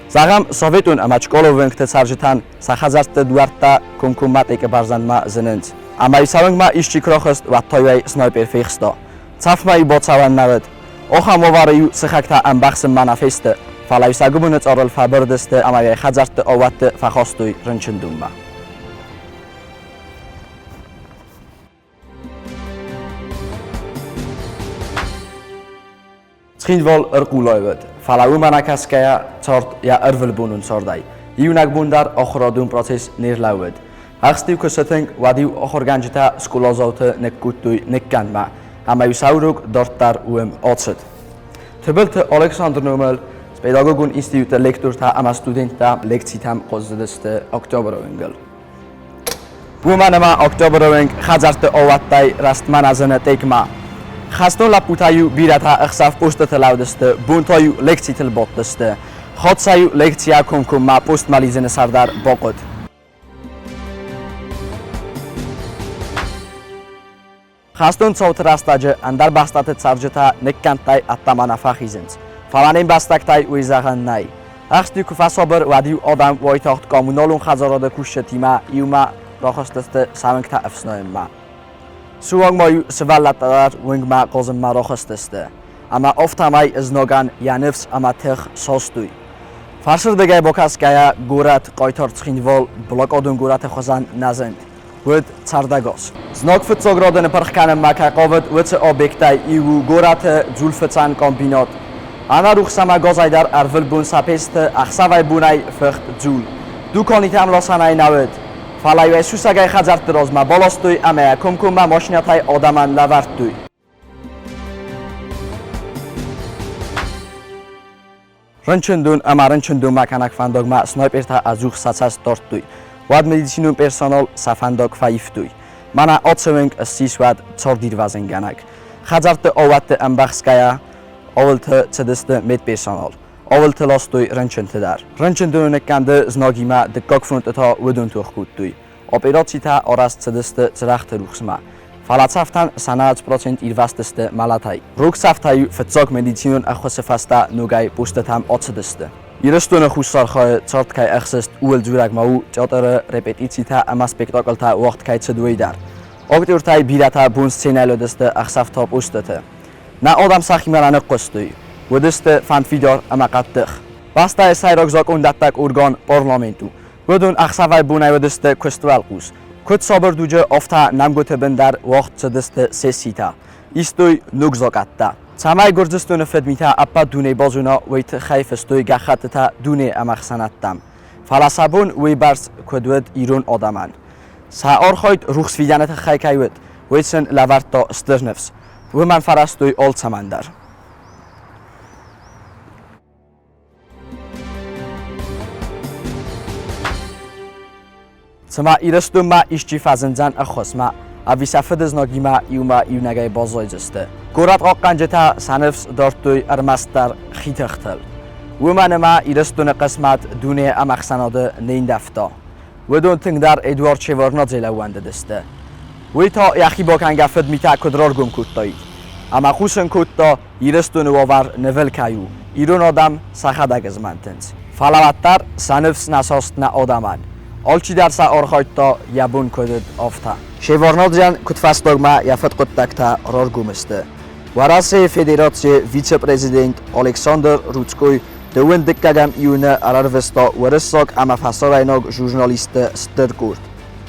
Загам советун ama чколовен кте саржитан сахазаст дуарта конкумат эк барзанма зенент. Ama isavangma ишчи крохост ва тойвай снайпер фехста. Цафмай боцаван навет. Охам оварию схакта ам бахсм манифест фалай сагубун цорл фабердест амай хазарт оват фахостуй рынчындумма Schindwol erqulaiwet falau manakaskaya tsort ja ervelbunun sorday Iunak bundar ochrodun proces neerlauwet Achstiu kuseteng wadiu ochorganjita skulazoute nekkutuy nekkanma Amai sauruk dortar uem otset. Tebelt Alexander Nomel, pedagogun instituut lector ta ama studenta lekcitam qozdeste oktoberowengel. Bumanama oktoberoweng khazarte owattay rastmanazene tekma. Khaston laputayu birata ikhsaf postet laudeste buntayu lekcitel botteste. Khotsayu lekcia konkumma postmalizene sardar boqot. Khaston tsautrastajı andar bastate tsarjeta nekkantay attamana fakhizens. Falanen bastaktay uizagannay. Axti kufasober wadiu adam voytaxt kommunalun khazarada kushetima iuma راخستسته سوینگتا افسنایم ما. سوانگ مایو سوالتدار وینگ ما قازم ما راخستسته. اما افتامای از نگان یانفس اما تخ ساستوی. فرشر دگای باکس گیا گورت قایتار تخینوال بلاک آدم گورت خوزن نزند. ود چردگاس. زناک فتزاگرادن پرخکن مکه قاود وچ آبکتای ایو گورت جول فتزان کامبینات. آنا روخ سما گازای در ارول بون سپست اخسوای بونای فخت جول. دو کانیت هم لاسانای نود. فلایو سوسگای خزرت دراز ما بالاستوی اما کم ما ماشیناتای آدمان لورد دوی. رنچندون اما رنچندون مکانک فنداگ ما سنایپر تا ازوخ ساتس دارت دوی. واد مدیسینون پرسونال سفنداگ فایف دوی. مانا آتسوینگ سیس واد چاردیر وزنگانک. خزرت آوات امبخسکایا آولت چدست مد پرسونال. آولت لاستوی رنچند دار. رنچندون نکنده زناگی ما دکاک فرونت تا ودون توخ کود دوی. اپراتسی تا آراست چدست چرخت روخسما. فلاتسافتان 100% ایرواستست مالاتای. روک سافتای فتزاگ مدیسینون اخوس فاستا نوگای پوستت هم آتسدسته. ایرستون خوشسارخای چارت کای اخست اول جورگ ماو چاتر رپتیسی تا اما سپکتاکل تا وقت کای چدوی دار. اکتور تای بیراتا بون سینالو دسته اخسافت تا پوستته. نه آدم ساخی مرانه قستوی. و دسته فنفیدار اما قطخ. باستای سایراک زاک اون دتک ارگان پارلمانتو. ودون اخسافای بونای و دسته کستوال قوس. کد صابر دوجه افتا نمگوته بندر وقت چدسته سیسیتا. ایستوی نگزاکتا. سامای گرزستون فدمیتا اپا دونه بازونا ویت خیف استوی گخت تا دونه امخسنتم. فلاسابون وی برس کدود ایرون آدمان. ساعر خواهد روخ سویدانت خیکایود ویسن لورد تا استرنفس. و من فرستوی آل سمندر. سما ایرستون ما ایشچی فزنزن اخوص ما اویسافد از ناگی ما ایو نگای بازای جسته. گورت آقنجه تا سنفس دارتوی ارمستر خیتختل. و من ما ایرستون قسمت دونه امخسناده نین دفتا. و دون تنگ در ادوارد شیورنات زیلوانده دسته. وی تا یخی با کنگفت میتا کدرار گم کود تایید. اما خوشن کود تا ایرستون واور نول کایو. ایرون آدم سخدگ از منتنز. فلوتر سنفس نساست نه آدمان. آلچی در سا آرخاید تا یبون کدد آفتا. شیوارنات جان کدفستاگ ما یفت قدتک تا رار گومسته. وراسی فدراسی ویچه پرزیدنت الکساندر روتسکوی دوون دکگم ایونه ارارفستا ورساک اما فساریناگ ژورنالیست سترکورد.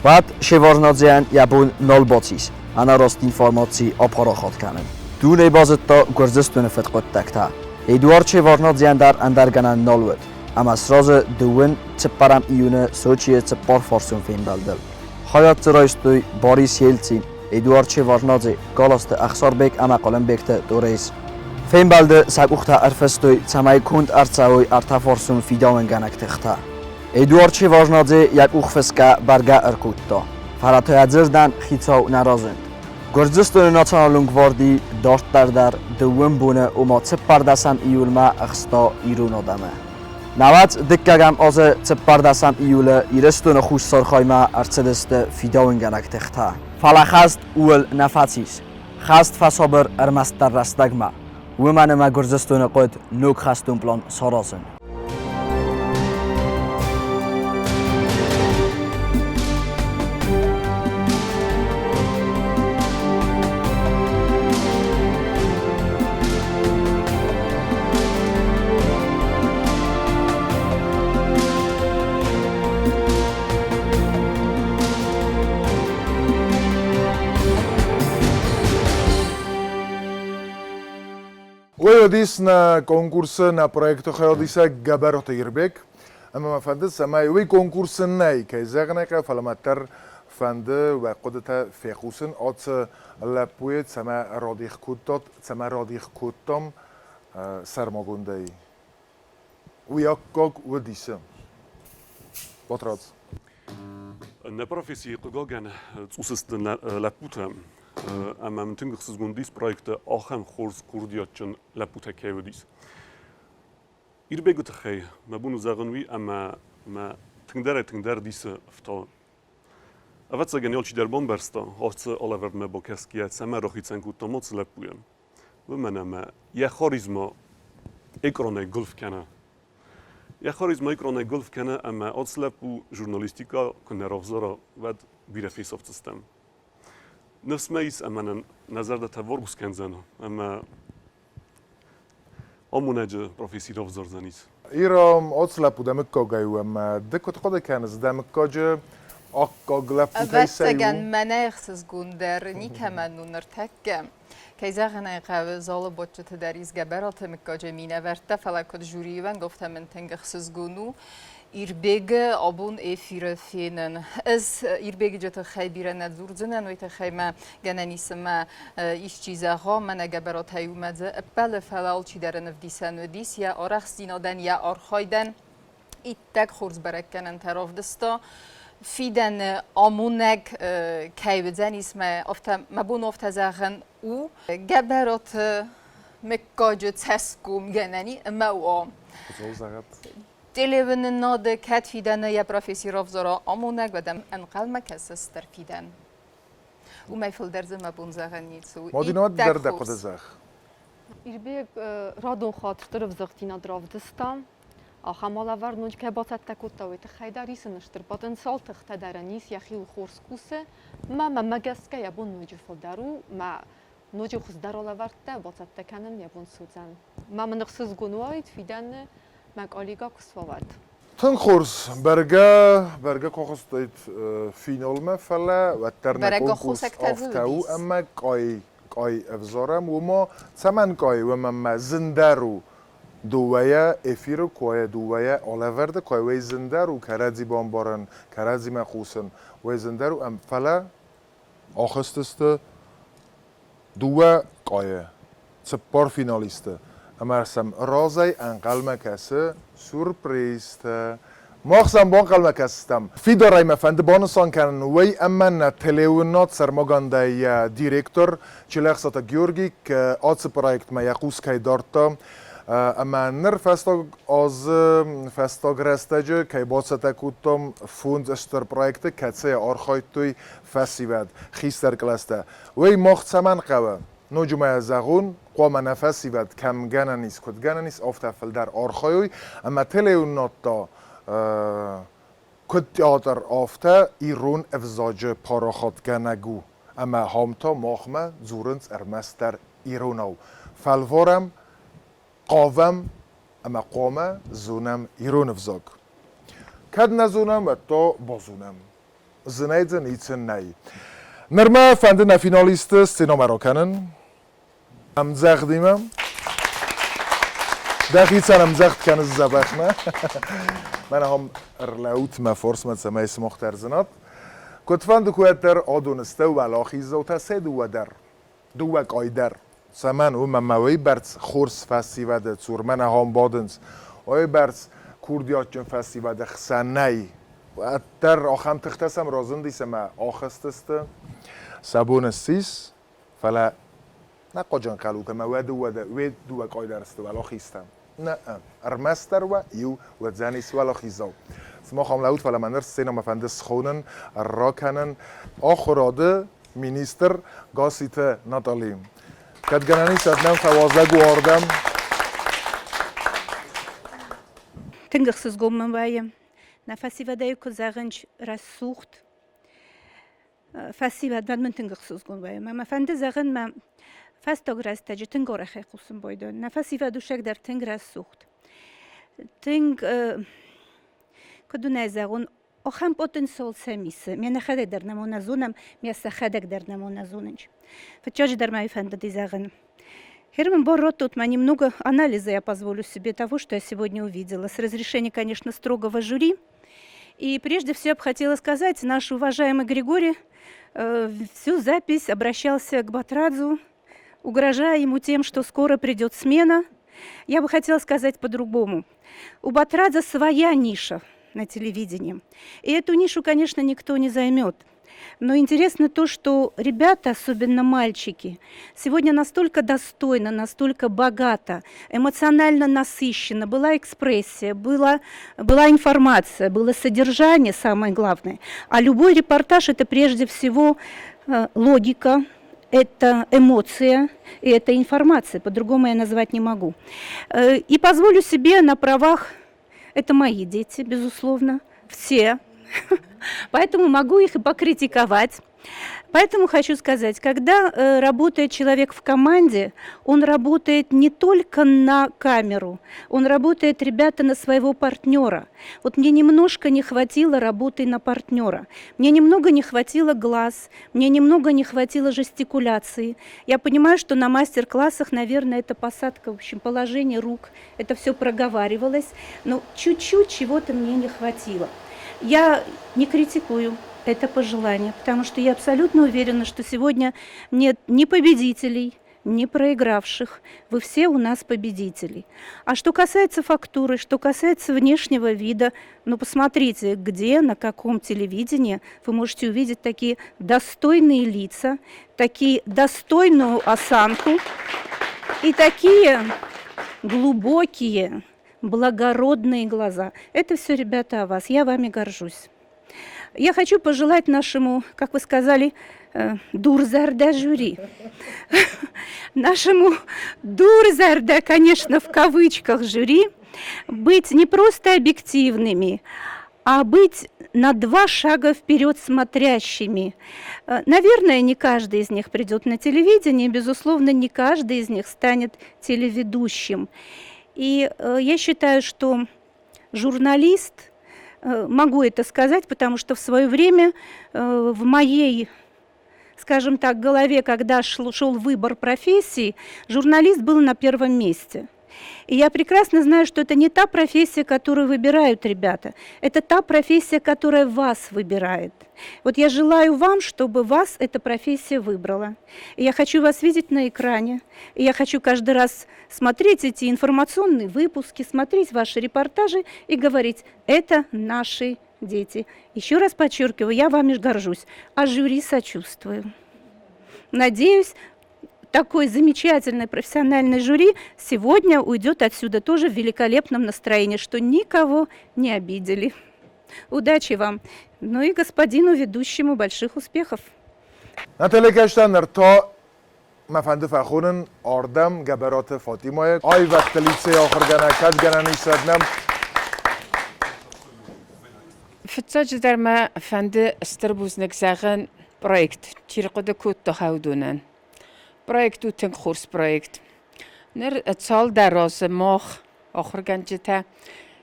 بعد شیوارنات جان یبون نال باتیس. انا راست اینفورماسی آپارا خود کنن. دونه بازد تا گرزستون فت قدتک تا. ادوارد شیوارنات جان در اندرگنن نالود. اما سراز دوون چپرم ایونه سوچیه چپار فارسون فین بلدل. حیات رایستوی باریس یلتسین ادوارد شیوارنادزی گالاست اخسار بیک اما قلم بیکت دوریس. فین بلده ساقوختا ارفستوی تمای کند ارتساوی ارتا فارسون فیداون گنک تختا. ادوارد شیوارنادزی یک اوخفسکا برگا ارکوتا. فراتوی ادزردن خیتاو نرازند. گرزستون ناتانالون گواردی دارت در دوون بونه اوما چپر دستم ایولما اخستا ایرون آدمه. نوات دکگم از چپردسم ایوله ایرستون خوش سرخایما ارچدست فیداون گنک تختا. فلا خست اول نفاتیس. خست فصابر ارمستر رستگما. و من ما گرزستون قد نوک خستون پلان سارازن. ویودیس نا کنکورس نا پروژه خیادیسا گبرات ایربک. اما ما فندس سمای وی کنکورس نای که زغنه که فلامتر فنده و قدرت فیخوسن آت لپویت سما رادیخ کودات سما رادیخ کودتام سرماگونده وی اکاک ودیسم. باتراد. نپروفیسی قگاگن توسست لپوتم. اما من تنگ خصوص دیس پروژه آخم خورس کوردیاتچن لپوته که ودیس. ایر بگوت خی مبونو زغنوی اما ما تنگ در دیس افتال. اوت زغنیال چی در بامبرستا هاست آلەوەرد مباکسکیات سما روحیتن کوت تامات لپویم. و من اما یه خاریزما اکرانه گلف کنه. یه خاریزما اکرانه گلف کنه اما آت لپو ژورنالیستیکا کنه رافزارا ود بیره فیصاف سیستم. نفس میس اما نظر داشته ورگوس کنزنو اما آمونج پروفیسی رو زرزانیس. ایرام اصلا پودم کاغایو اما دکت خود کنز دم کاج آکاغلپ Vestegen menexes gunder nikemen unartekke. Keizagen قهوه زال بچه دریز گبرات مکاجه مینه ورته فلکت جوریون گفتم من تنگخسز گونو ایر بیگ آبون افیر فینن از ایر بیگ جت خیبیره ندور زنن و تخیمه گننیسم ایش چیزها من گبرات هیومده بله فلال چی در نفدیسن و دیس یا آرخ دینادن یا آرخایدن ایتک خورز برکنن طرف دستا فیدن آمونگ که بدن اسم مبون افتزاغن او گبرات مکاج تسکوم گننی ما او تلفن ناد کت فیدن یا پروفیسی رفزارا آمونگ بدم انقل مکسستر فیدن او میفل درز مبون زاغن نیتسو مادینات در دقیقه زاغ ایربیگ رادون خاطر طرف زغتینا دراف دستم آخام آلەوەرد نوچ که باید تکوتاوی تخیداری سنشتر پتانسیال تختدارنیس یا خیلی خورس کوسه ما مگس که یبون نوچ فلدارو ما نوچ خوش در آلەوەرد تا باید تکنن یبون سوزن ما منخصص گنواید فیدن مقالیگا کسواد. تن خورس برگه کوخستید فینال مفله و ترنک کوس آفتاو اما قای افزارم و ما سمن قای و ما زندارو دوویه افیرو کوه دوویه آلەوەرد کوه وی زندارو کرازی بامبارن کرازی مخوسن وی زندارو ام فله آخستست دوه قایه سپار فینالیسته اما ارسم رازی انقل مکسه سورپریست ماخسم بان قل مکستم فی دارای مفند بانسان کنن وی اما تلیونات سرماگانده یا دیرکتور چلخ ساتا گیورگی که آتس پرایکت ما یقوس که دارتا اما نر فستاگ رستجه که با ستکوتم فوند استر پروژه کتسه آرخای توی فسیود خیستر کلاسته وی مخت سمن قوه نجوم زغون قوم نفسیود کم گننیس کد گننیس آفتفل در آرخایوی اما تلیون ناتا کد تئاتر آفته ایرون افزاج پاراخات گنگو اما همتا ماخمه زورنس ارمستر ایروناو فلوارم قاوم اما قومه زونم ایرون افزاگ کد نزونم و تا بازونم زنیدن ایتن نی نرمه فنده نفینالیست سینما را کنن هم زغدیمم دقیقا هم زغد کنن زبخنه من هم ارلاوت مفارس مدسمه اسمخ ترزنات کد فنده کویتر آدونسته و علاخیزه و تسه دو قایدر سمن او مموی برس خورس فسیوده سورمن هم بادنس اوی برس کوردیاتچن فسیوده خسنی و در آخم تختسم رازن دیسم آخستست سبون سیس فلا نقاجن قلوته ما و دو قایدرست ولا خیستم نه ارمستر و یو و زنیس ولا خیزاو سما خام لوت فلا منر سینما فندس خونن راکنن آخراده مینیستر گاسیت ناتالیم کد گنانی سدنم فوازه گواردم تنگخسز گومن وایم نفسی ودایو که زغنج رسوخت فسی ود من تنگخسز گون وایم اما فنده زغن من فستاگ رستجه تنگاره خیقوسم بایدن نفسی ودوشک در تنگ رسوخت تنگ کدونه زغن آخم پتانسیال سمیسه من خدک در نمونزونم میسته خدک در нанозуненч. Фачаji در моей фэнтези заган. Херман Борро тут мне много анализа я позволю себе того, что я сегодня увидела. С разрешения, конечно, строгого жюри. И прежде всего я бы хотела сказать, наш уважаемый Григорий всю запись обращался к Батрадзу, угрожая ему тем, что скоро придет смена. Я бы хотела сказать по-другому. У Батрадзе своя ниша на телевидении. И эту нишу, конечно, никто не займет. Но интересно то, что ребята, особенно мальчики, сегодня настолько достойно, настолько богато, эмоционально насыщенно. Была экспрессия, была информация, было содержание, самое главное. А любой репортаж – это прежде всего логика, это эмоция и это информация. По-другому я назвать не могу. И позволю себе на правах, это мои дети, безусловно, все. поэтому могу их и покритиковать. Поэтому хочу сказать, когда работает человек в команде, он работает не только на камеру, он работает, ребята, на своего партнера. Вот мне немножко не хватило работы на партнера, мне немного не хватило глаз, мне немного не хватило жестикуляции. Я понимаю, что на мастер-классах, наверное, это посадка, в общем, положение рук, это все проговаривалось, но чуть-чуть чего-то мне не хватило. Я не критикую. Это пожелание, потому что я абсолютно уверена, что сегодня нет ни победителей, ни проигравших. Вы все у нас победители. А что касается фактуры, что касается внешнего вида, ну посмотрите, где, на каком телевидении вы можете увидеть такие достойные лица, такие достойную осанку и такие глубокие, благородные глаза. Это все, ребята, о вас. Я вами горжусь. Я хочу пожелать нашему, как вы сказали, дурзарда жюри. Нашему дурзарда, конечно, в кавычках жюри, быть не просто объективными, а быть на 2 шага вперед смотрящими. Наверное, не каждый из них придет на телевидение, безусловно, не каждый из них станет телеведущим. И я считаю, что журналист, могу это сказать, потому что в свое время в моей, скажем так, голове, когда шел выбор профессии, журналист был на первом месте. И я прекрасно знаю, что это не та профессия, которую выбирают ребята, это та профессия, которая вас выбирает. Вот я желаю вам, чтобы вас эта профессия выбрала. И я хочу вас видеть на экране. И я хочу каждый раз смотреть эти информационные выпуски, смотреть ваши репортажи и говорить, это наши дети. Еще раз подчеркиваю, я вами горжусь, а жюри сочувствую. Надеюсь, такой замечательный профессиональный жюри сегодня уйдет отсюда тоже в великолепном настроении, что никого не обидели. Удачи вам. Ну и господину ведущему больших успехов. Na telekeştenler ta mefendi fəxunun ardam gəbəratı Fatimaya ay vəqtəlisə axırgana kədgənəni sədnəm فتاج در ما فند استربوز نگزاغن پروژه تیرقده کود تهاودونن پروژه تنگ خورس پروژه نر سال دراز ماه آخر گنجته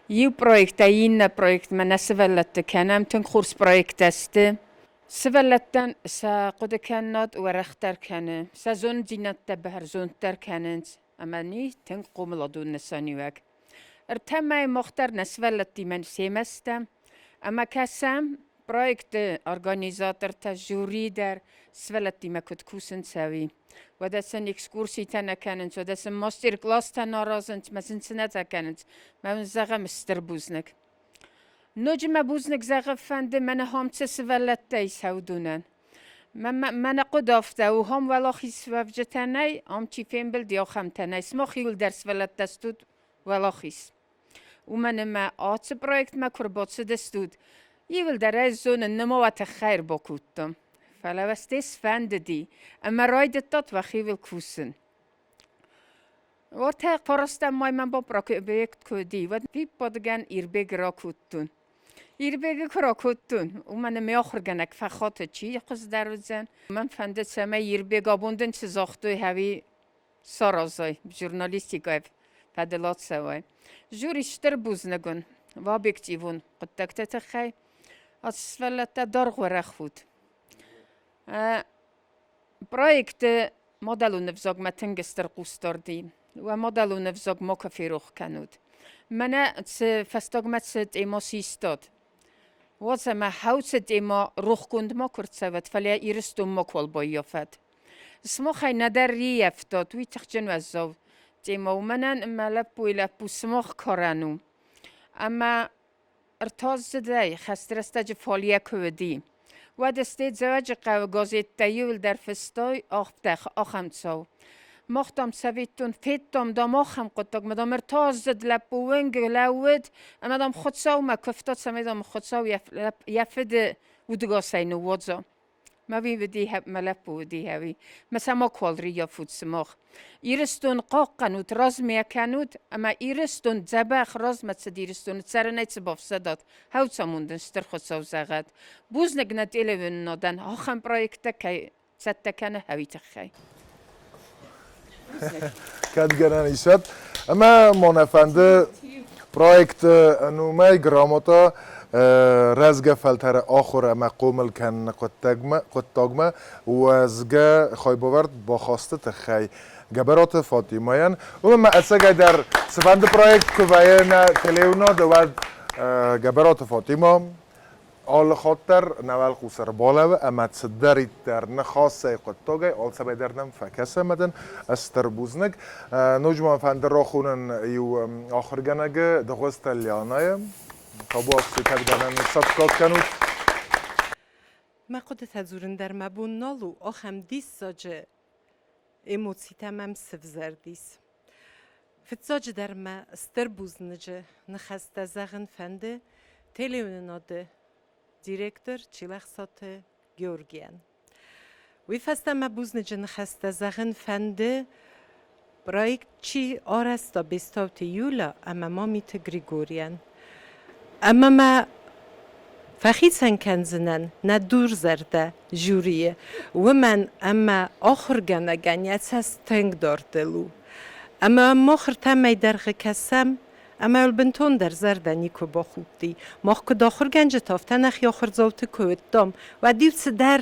یو پروژه این پروژه من سوالت کنم تنگ خورس پروژه است سوالتن سقد کنند و رختر کنه سزون دینت تبهر زون تر کنند اما نی تنگ قوملادون نسانیوک ارتمای مختار نسوالتی من سیمستم اما کسام پروژه ارگانیزاتور تا جوری در سوالتی مکد کوسن سوی و دستن اکسکورسی تنها کنند و دستن ماستر کلاس تنها رازند مثل سنت کنند من زغم استربوزنک نجم بوزنک زغم فند من هم چه سوالتی سودونن من قدافته و هم ولاخی سوابجتنای هم چی فهم بلدی آخم تنای سماخیول در سوالت دستود ولاخیس و من ما آت پروژه ما کربات دستود یول در از زون نموات خیر بکوتم فلوستیس فندی اما راید داد و خیول کوسن وقت پرستم مای من با پروژه کدی و بی پادگان ایربگ را کوتون ایربگ را کوتون و من میآخرگنک فخات چی قصد درزن من فند سما ایربگ آبوندن چه زاختوی هوی سرازای ژورنالیستی گاف پدلات سوای جوریشتر بوز نگون و ابجکتیون قد تکت خی از فلت دارغ و رخود پروژه مدلو نفزاگ متنگستر قوستاردی و مدلو نفزاگ مکفیروخ کنود من فستاگ متسد ایما سیستاد واسه ما حوست ایما روخ کند ما کرد سوت فلی ایرستو مکول بایافت اسمو خی ندر ریفتاد وی تخجن وزاو ایما و منن ملب بویلب سماخ کارانو اما ارتاز زدای خسترستج فالیه کودی و دسته زواج قو گازیت تیول در فستای آخم تساو مختم سویتون فیتم دام آخم قطاق مدام ارتاز زد لب ونگ لود اما دام خودساو ما کفتاد سمیدام خودساو یفد ودگاسای نوادزا ما وی ودی هب ملپ بودی هوی مثلا ما کالری یا فود سماخ ایرستون قاقنوت راز میکنود اما ایرستون زبخ راز متصدیرستون سر نیت بافسداد هاو ساموندن ستر خصاو زغد بوز نگنت ایلون نادن آخم پروژه که ستکنه هوی تخی Kadganan isat. Ama monafande projekt numai gramota رزگه فلتر آخر اما قومل کن قطاگمه و ازگه خواهی باورد با خواسته تخی گبرات فاطیمایان و ما اصگه در سفند پروژه که وین تلیونا دواد گبرات فاطیما آل خاطر نوال خوصر بالا و اما تصدری در نخواست قطاگه آل سبای در نم فکسه مدن استر بوزنگ نوجمان فند را خونن یو آخر گنگه دخوست لیانای تابو اقصی تدگنن صدقات کنود ما قدت هزورن در مبون نالو آخم دیس ساجه ایموسی تمام سفزر دیس فتزاجه در ما استر بوزنجه نخسته زغن فنده تلیوناده دیرکتر چیلخ ساته گیورگیان وی فسته ما بوزنجه نخسته زغن فنده برایک چی آرستا بستاوتی یولا اما مامیت گریگوریان اما ما فخیصن کنزنن ندور زرده جوریه و من اما آخر گنگن یتساس تنگ داردلو اما مخر تمی درغ کسم اما البنتون در زرده نیکو با خوبدی مخ که داخر گنج تافتن اخی آخر زوت کوید دام و دیوس در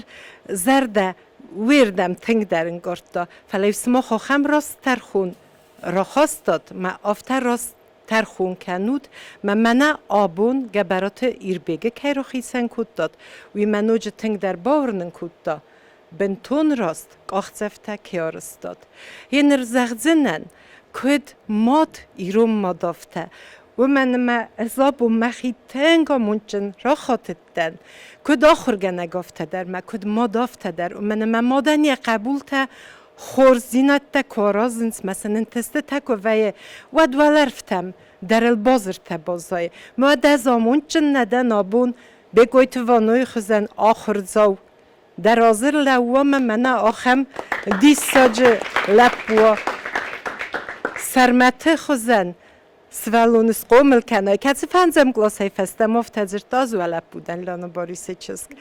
زرده ویردم تنگ در انگارد فلیوس مخ آخم راست ترخون را خواستاد ما آفتر راست ترخون کنود منه آبون گبرات ایر بگه که رو خیسن کود داد وی منوج تنگ در باورنن کود دا بنتون راست آخزفته کیارست داد یه نرزغزنن کود ماد ایروم مادافته و من ازاب و مخی تنگا منچن را خاطدن کود آخر گنگافته در ما کود مادافته در و من مادن یه قبول تا خورزینت تا کارازنس مثلا تسته تکو وی و دولرفتم در البازر تبازای ما دزامون چن ندن آبون بگوی تو وانوی خوزن آخر زاو در آزر لوام من آخم دیس ساج لپوا سرمته خوزن سوالونس قومل کنای کسی فنزم گلاس های فستم افتازر تازو لپ بودن لانا باریسه چسک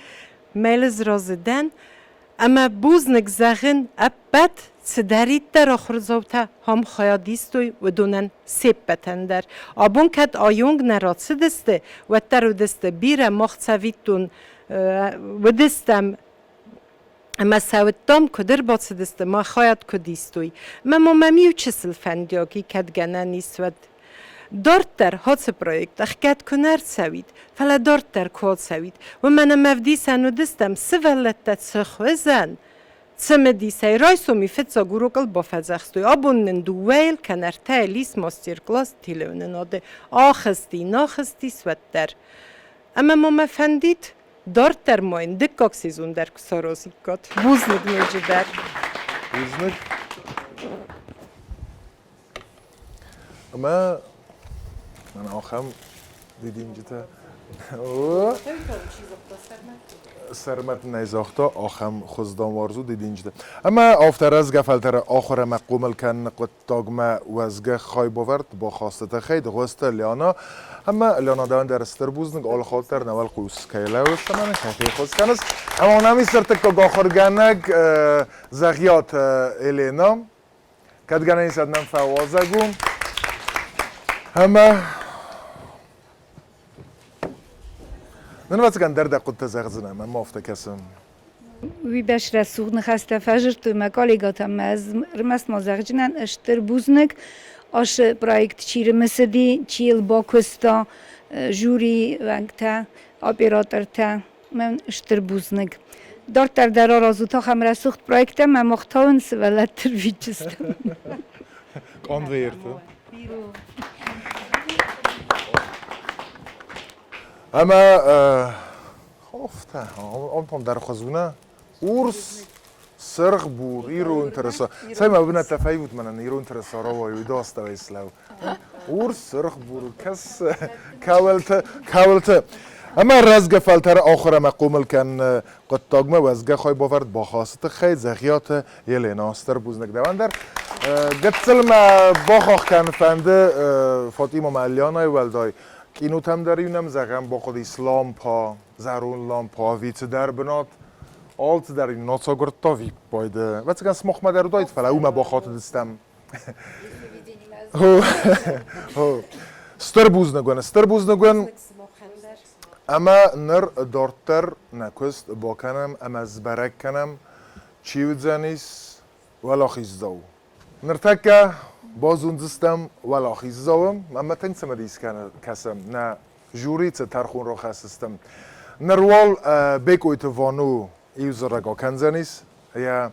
میلز رازدن اما بوز نگزاغن ابد سدارید در آخر زوتا هم خیادیستوی و دونن سیب بتندر آبون کد آیونگ نراتس دسته و تر دسته بیره مخصویتون و دستم اما سویتام کدر باز دسته ما خیاد کدیستوی ما ممیو چسل فندیاگی کد گنه نیست دارتر هات پروژه اخکت کنار سوید فلا دارتر کود سوید و من مفدی سنو دستم سوالت تخوزن سمدی سی رایسو می فتزا گروگل با فزخستوی آبونن دوویل کنار تایلیس ماستر کلاس تیلونن آده آخستی ناخستی سودتر اما ما مفندید دارتر ماین دکاک سیزون در کسارازی کات بوزنگ نجی در بوزنگ اما من آخم دیدیم جتا سرمت نیزاختا آخم خزدان وارزو دیدیم جتا اما آفتر از گفلتر آخر مقومل کن قطاگمه وزگه خواهی باورد با خواستت خید غوست لیانا اما لیانا دوان در استر بوزنگ آل خاطر نوال قوس کیله و استمانه که خوز کنست اما نمی سرتک که آخر گنگ زغیات ایلینا کد گنه نیست نم فوازگون اما من وقتی که درد قطع زغزنم من مافته کسم وی بش رسوق نخسته فجر تو مکالیگاتم از رمست مازغجنن اشتر بوزنگ آش پروژه چیر مسدی چیل باکستا جوری وقتا اپراتور تا من اشتر بوزنگ دارتر در آرازو تا خم رسوخت پروژه من مختاون سوالت تر ویچستم کاندویرتو اما خفته آن در خزونه اورس سرخ بور ایرو انترسا سعی ما بنا تفاوت من ایرو انترسا را وای داست و اسلام اورس سرخ بور کس کاولت اما رزق فلتر آخر مقومل کن قطعه وزگه خواهی باورد با خاصت خیلی زخیات یلی ناستر بوزنک دوندر گتسل ما باخاخ کن فنده فاطمه ملیانای ولدای اینو تم داریم زغم با خود اسلام پا زرون لام پا ویت در بنات آلت در این ناتسا گرتاوی بایده و چکن سمخ ما در دایت فلا او ما با خاطر دستم ستر بوزنگون اما نر دارتر نکست با کنم اما زبرک کنم چی وزنیس ولا خیزداو نرتکه بازون دستم ولا خیزداوم اما تنگ سمدیس کسم نه جوریت ترخون رو خستم نروال بکویت وانو ایوز رگا کنزنیس یا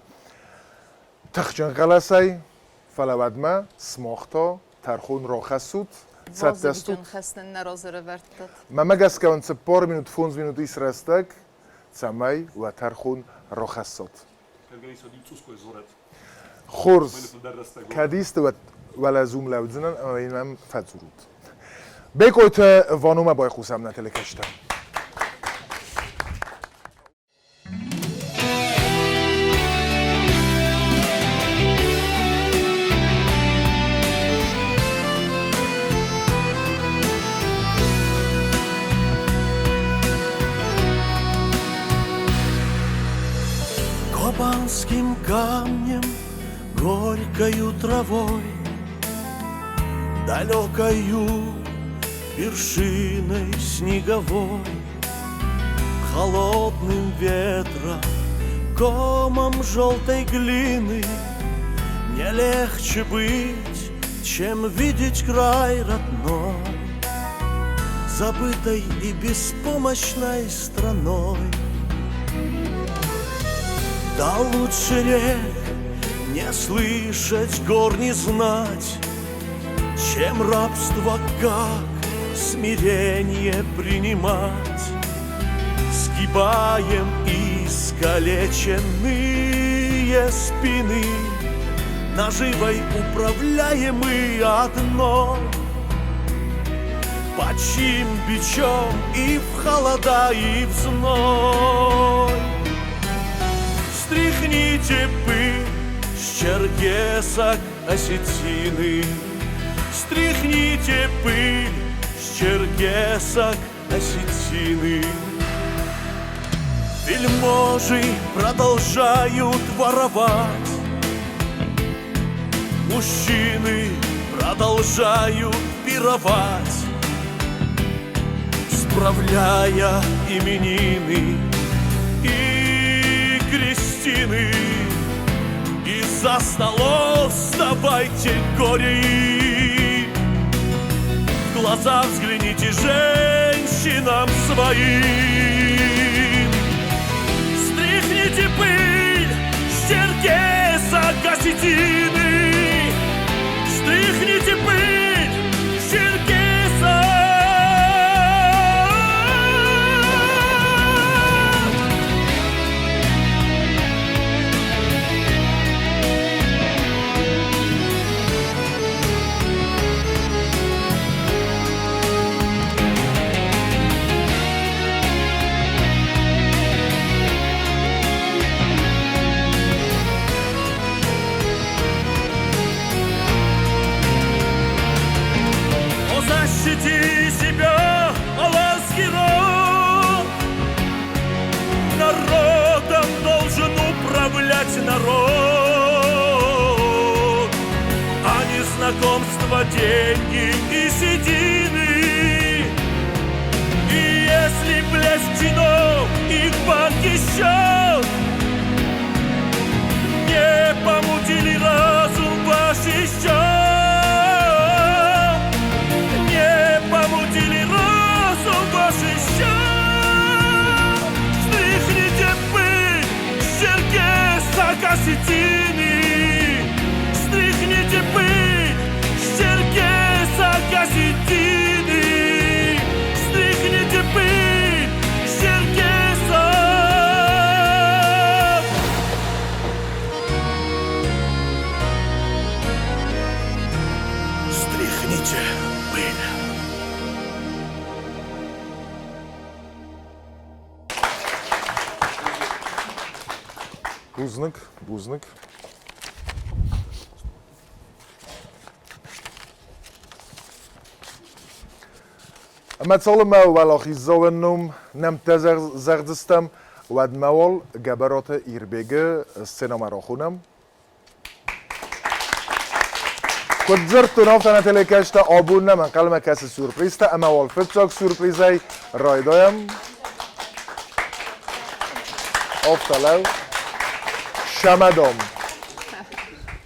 تخجن غلسای فلودما سماختا ترخون رو خستود Bazı xəstənin ərazərə vərdət. Məmə qəskəvən par minut, 15 minut is rəstək, çəməy və tərxun roxəssat. Xorz, kədist və vələzum ləvdzinən əməyinəm fədzurud. Bekoytə vanuma bay xusəm nətələ kəştəm. Кубанским камнем, горькою травой, далекою вершиной снеговой, холодным ветром, комом желтой глины, не легче быть, чем видеть край родной, забытой и беспомощной страной. Да лучше рек не слышать, гор не знать, чем рабство как смирение принимать. Сгибаем искалеченные спины, наживой управляемы одной. Под чьим бичом и в холода, и в зной. Стряхните пыль с черкесок осетины, стряхните пыль с черкесок осетины. Вельможи продолжают воровать, мужчины продолжают пировать, справляя именины и крестины. Из-за столов вставайте, горе, в глаза взгляните женщинам своим. Стряхните пыль с черкесок осетины, стряхните пыль с черкесок. Защити себя, аллахский род. Народом должен управлять народ, а не знакомство, деньги и седины. И если блеск чинов и в банке счет не помутили разум ваш еще, помутили разум ваш еще. Стряхните пыль с черкесок осетины, стряхните пыль с черкесок осетины, стряхните пыль с черкесок. Стряхните пыль. بوزنك اما تصالما ولاخی زوانم نمتزر زردستم و دموال جبرات ایربیگه سینما را خونم کد زرت نافتن تلکشت آبون من قلم کسی سورپریسته اما والفتاک سورپریزی رایدایم آفتالو شمدام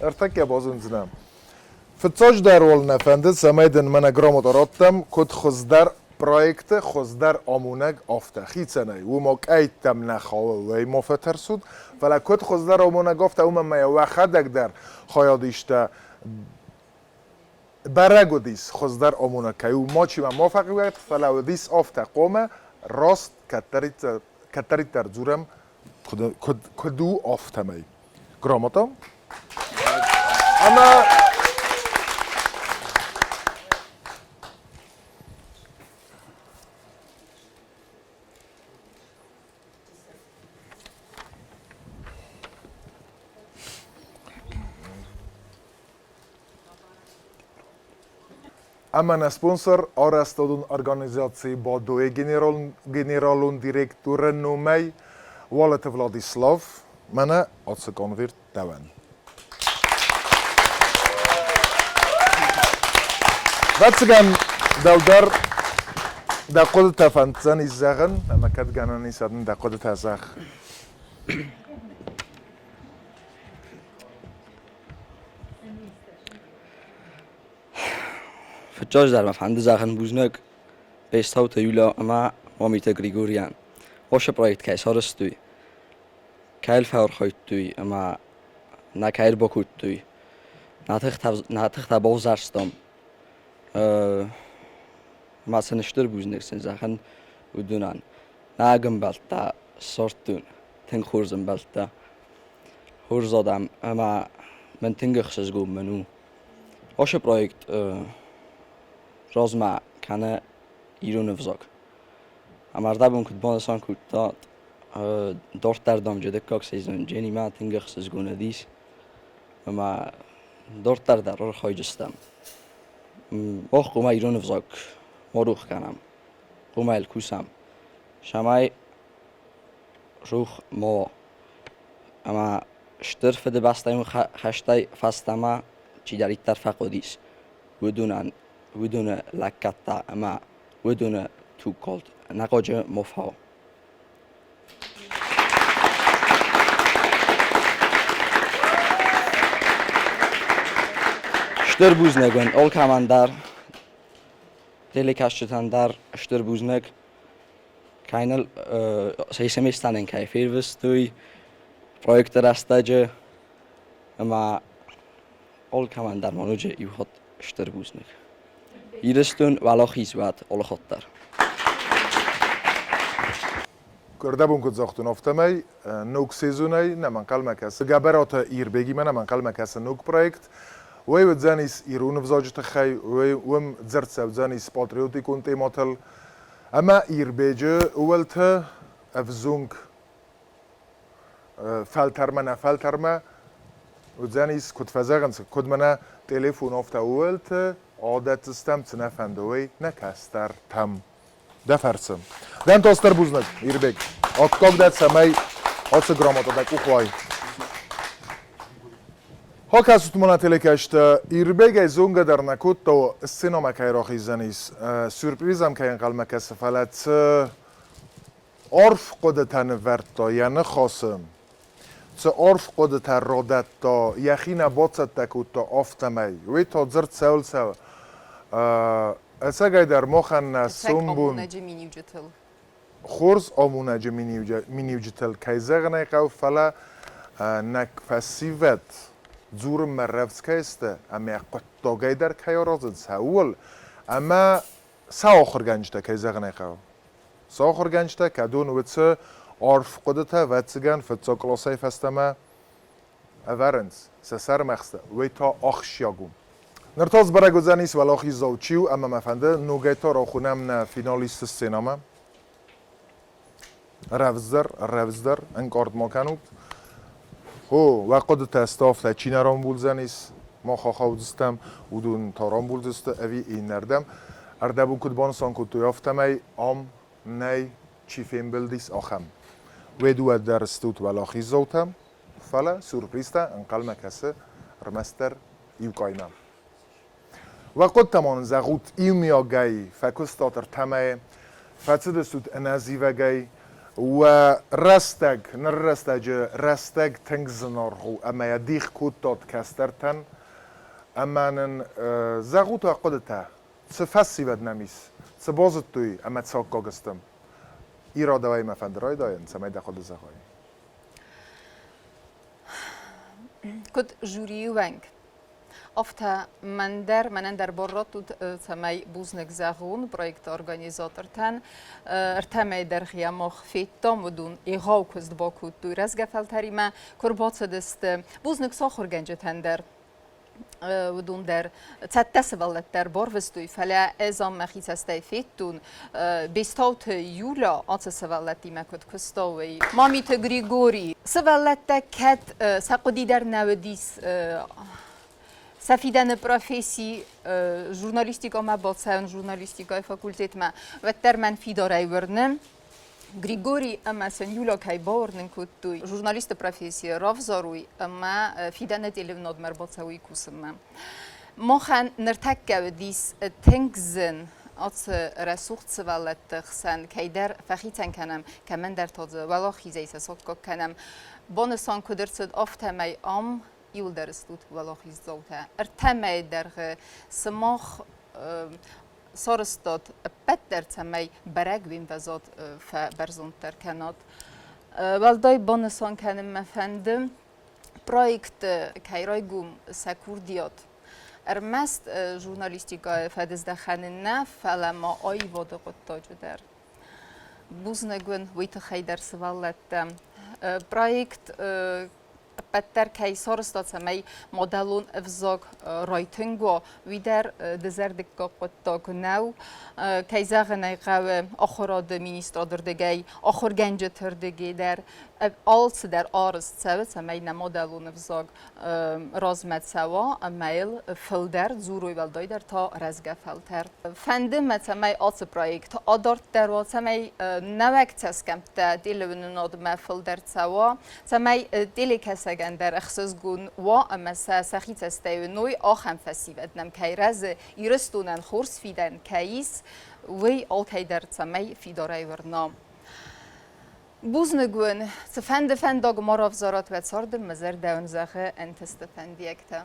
ارتکه بازون زنم فتاج در ول نفنده سمیدن من گرامت آراتم کد خزدر پروژه خزدر آمونگ آفته خیتنای و ما کایتم نخواه و ما فترسود ولی کد خزدر آمونگ آفته اوم ما وخدک در خیادیشته برگو دیس خزدر آمونگ که او ما چی ما موافقی وقت ولی دیس آفته قومه راست کتریت در زورم کدو آفته می گرامتم اما Amen sponsor arrestadun organizacji با دوی generalun direktoren numej Wallet Vladislav منه آتسکان ویرد دوان واتسکان دولدر در قد تفنتزن ایزاغن اما کد گنانی سادن در قد تازاغ فتاج در مفهند زاغن بوزنگ بستاوت یولیا اما مامیت گریگوریان واش پروژه کیس هرستوی کایل فور خویتوی اما نکایر بکوتوی ناتخت بازارستم ما سنشتر بوزنگ سن زاغن ودونان ناگم بالتا سورتون تن خورزم بالتا خورزادم اما من تنگخسز گم منو واش پروژه رازما کنه ایرون فزاک امرده بون کد بانسان کد داد دورت در دام جده کاک سیزن جنی ما تنگخ سزگونه دیس اما دورت در رو خواهی جستم باخ قومه ایرون فزاک مروخ کنم قومه الکوسم شمای روخ ما اما شترف ده بستایم خشتای فستما چی در ایتر فقودیس بدون لکتا اما بدون تو کلد نقاجه مفاو شتر بوزنگون اول کمان در تلکشتن در شتر بوزنگ کینل سیسمیستانن که فیروستوی پروژه راستاجه اما اول کمان در منوجه ایوهات شتر بوزنگ ایرستون ولاخیز وات اول خود در کرده بون کد زاختون افتمی نوک سیزونی نمان قلمه کس گبرات ایر بگی من نمان قلمه کس نوک پروژه وی ودزانیس ایرون فزاجت خی ویم زرت سبزانیس پاتریوتیکون تیماتل اما ایر بیجه اولته افزونگ فلترمه ودزانیس کد فزاغنس کد منه تلفون افته اولته عادت استم تنفندوی نکستر تم دفرسم دن تاستر بوزنگ ایر بیگ آتکاک داد سمی آتس گراماتا دکو خواهی ها کسوت منا تلکشت ایربگ زونگ در نکوت تو سینما که راخی زنیس سورپریزم که این قلمه کس فلت عرف قدتن ورد تا یعنی خاصم چه عرف قدتن رادت تا یخین باطت تکوت تا آفتمی وی تا زرد سول سو اساگای در مخن سومبون خورز آمونج مینیوجتل که زغنه قو فلا نکفسیوت زور مرفسکه است اما قطعه در که رازد سوال اما ساخر گنجته که زغنه قو ساخر گنجته که دون وچه عرف قدته وچگن فتسا کلاسای فستمه اورنس سسر مخسته وی تا آخشیاگون نرتاز برای گذنیس ولاخی زوچیو اما مفنده نوگیتا را خونم نه فینالیست سینما رفزدر انگارد ما کنود هو وقت تستاف تا چی نرام بولزنیس ما خواهدستم ودون تارام بولزست اوی این نردم اردبو کدبان سان کد یافتمی آم نی چی فیم بلدیس آخم و دو در استوت ولا خیزوتم فلا سورپریستا انقل مکسه رمستر یوکاینم وقت تمان زغوت ایمیا گای فکستاتر تمه فتدستوت انازی و گای و رستگ نرستج رستگ تنگزنارخو اما یدیخ کودتات کسترتن اما زغوت وقتتا سفسی بد نمیس سبازت توی اما تساق گاگستم ایرا دوای مفندرای داین سمی دخل زغای کد جوری ونگ Ofta man der borrotut samej buznek zagun, projekt organizatorten, temej der hiamoch fittom udun I haukust bokut tu rezgefelterime, korbocedest buznek sochor genjeten der ودون در تتصل در بارفستوی فلا ازام مخیتسته فیتون بستاوت یولا آت سوالتی مکد کستاوی مامیت گریگوری سوالت کت سقدی در نودیس سفیدن پروفسی ژورنالیستیکا ما باطن ژورنالیستیکای فاکولتت ما و در من فیدارای ورنم گریگوری اما سنیولا کای باورن کدوی ژورنالیست پروفسی رافزاروی اما فیدن تلفنات مربوطه کوسم ما خن نرتکه دیس تنگزن از رسوخت سوالت خسن که در فخیتن کنم که من در تازه ولا خیزی سوت کنم بانسان کدرت آفتمی ام یول درستود ولا خیز زوته ارتمی در سماخ سارستاد بدر تمی برگ وین وزاد فبرزون ترکنات والدای بانسان کنم مفندم پرویکت کایرایگوم سکوردیات ارمست ژورنالیستیکا فدزده خانه فلما آی واد قطع در بوزنگون ویت خیدر سوالت پرویکت بدتر که سارستاد سمی مدلون افزاق رایتنگو ویدر دزردک قطع کناو که زغنه قوی آخراد مینیسترادر دگی آخر گنج تردگی در آلس در آرست سوید سمی نمدلون افزاق رازمت سوا امیل فلدر زوروی ولدای در تا رزگه فلتر فندم سمی آلس پرویکت آدارت در و سمی نوکت اسکم تا دیلوناد ما فلدر سوا سمی دیلی کسگن در اخصاص گون و اما سخیت استیو نوی آخم فسیبت نم که رز ایرستونن خورس فیدن کهیس وی آل که در سمی فیدارای ورنام بوزنگون سفند فنداگ ماراف زارات و ساردم مزر دون زخه انتست فندیکتا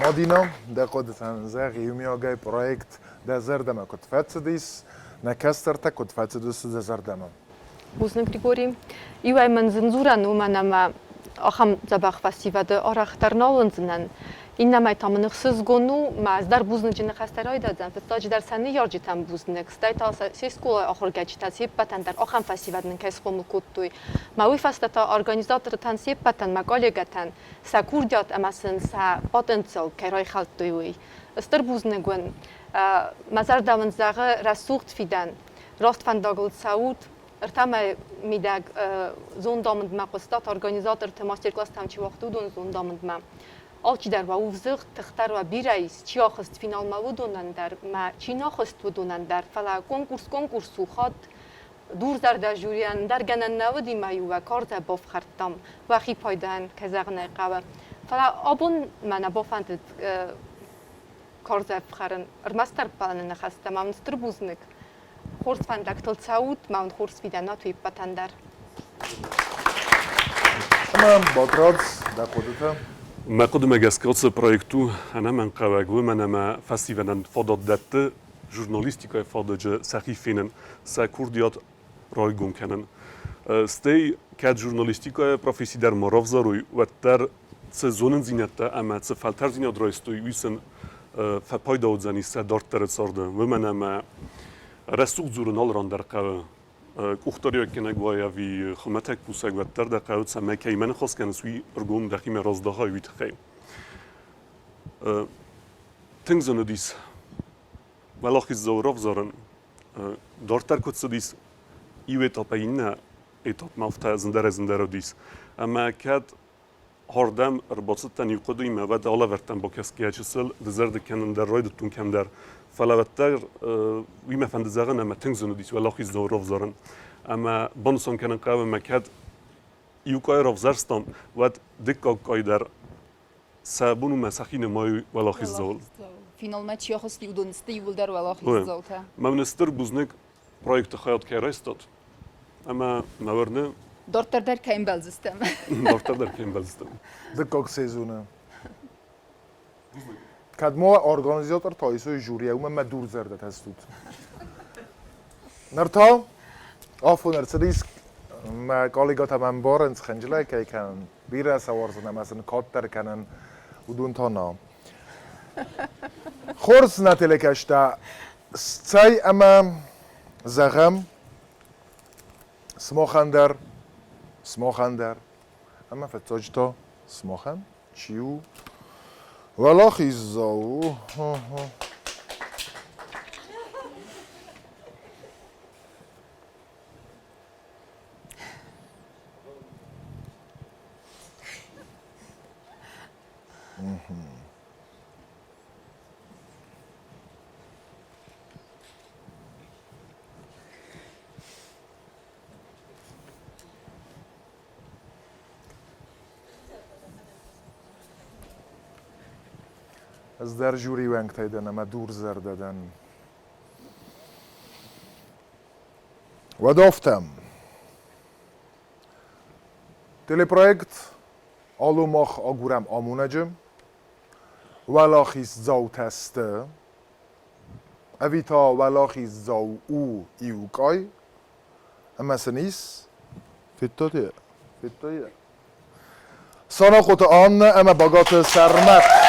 مادینا ده قدتن زخ یومی آگای پرویکت ده زردمه کد فتسدیس نکستر تا کد فتسدیس ده زردمه بوزن گریگوری ایوای من زنزورا نومنم آخم زباخ فسیوده آرخ در ناونزنن این نمی تامن خصوص گونو ماز در بوزن جن خسترای دادن فتاج در سنی یارجی تام بوزنک ستای تا سیسکول آخر گچ تاسیب پتن در آخم فسیودن کس خم کوتوی ماوی فست تا ارگانیزاتور تنسیب پتن مقاله گتن سکوردیات امسن سا پتانسیل کرای خالتوی استر بوزنگون مزار داون زاغ رسوخت فیدن راست فنداگل سعود ارتما میدگ زون دامند ما قصدات ارگانیزاتور تماستر کلاس تام چی وقت دون زون دامند ما آلچی در و وزغ تختار و بیرایس چی آخست فینال ما ودونن در ما چی ناخست ودونن در فلا کنکورس خود دور در جوریان در گنن نودی مایو و کارت باف خرطم و خی پایدن که زغنه قوه فلا آبون من بافند کارت بخرن ارمستر پلن نخسته ما منستر بوزنک خورس فندک تل سعود ما خورس فیدنا توی پتندر اما باترادس در خودتا ما قدم اجازكوتس بروجكتو أنا من قواعد ومن ما فستيفالن فضل دت جورناليستيكا فضل سخيفين سكورديات رايجون كنن ستي كاد جورناليستيكا بروفيسي در مرافزاروي وتر سزونن زينتا أما تفلتر زينات رايستوي ويسن فبايدا وزني سدارت ترت سارده ومن ما رسوق زورنال راندر قوا اختاری که نگویا وی خمتک پوسک و تر دقیقه سمه که ایمن خواست کنه سوی ارگوم دقیقه رازده های ویت خیم تنگزن دیس ولاخی زوراف زارن دارتر کت سدیس ایوه تا پینه ایتاب مافته زنده رو دیس اما کد هردم رباطتن یقدوی مواد آلوردن با کس که چسل دزرد کنن در رایدتون کم در فلوتر وی مفند زغن اما تنزونو دیس ولی خیز دور رفزارن اما بانسون کنن قابل مکد یوکای رفزارستان ود دکا کای در سابون و مسخین مای ولی خیز دور فینال ما چی خستی و دونستی ول در ولی خیز دور ممنستر بزنگ پروژه خیاط که رایستاد اما نورنه دورتر در کیم بلزستم دورتر در کیم بلزستم دکاک سیزونه kad moja organizator to iso jurija uma madur zerdet hastut. Narta afon ris ma kollega tamam borens khanjla kay kan bira sawarzna masan katter kanan udun tana. Khors natelekashta tsay ama zagam smokhander ama fatojto smokhan chiu ولا خیزاو از در جوری ونگ تایدن اما دور زر دادن و دافتم تلپروژه آلو ماخ آگورم آمونجم ولاخیز زاو تسته اویتا ولاخیز زاو او ایوکای اما سنیس فیتو سانا خود آن اما باگات سرمت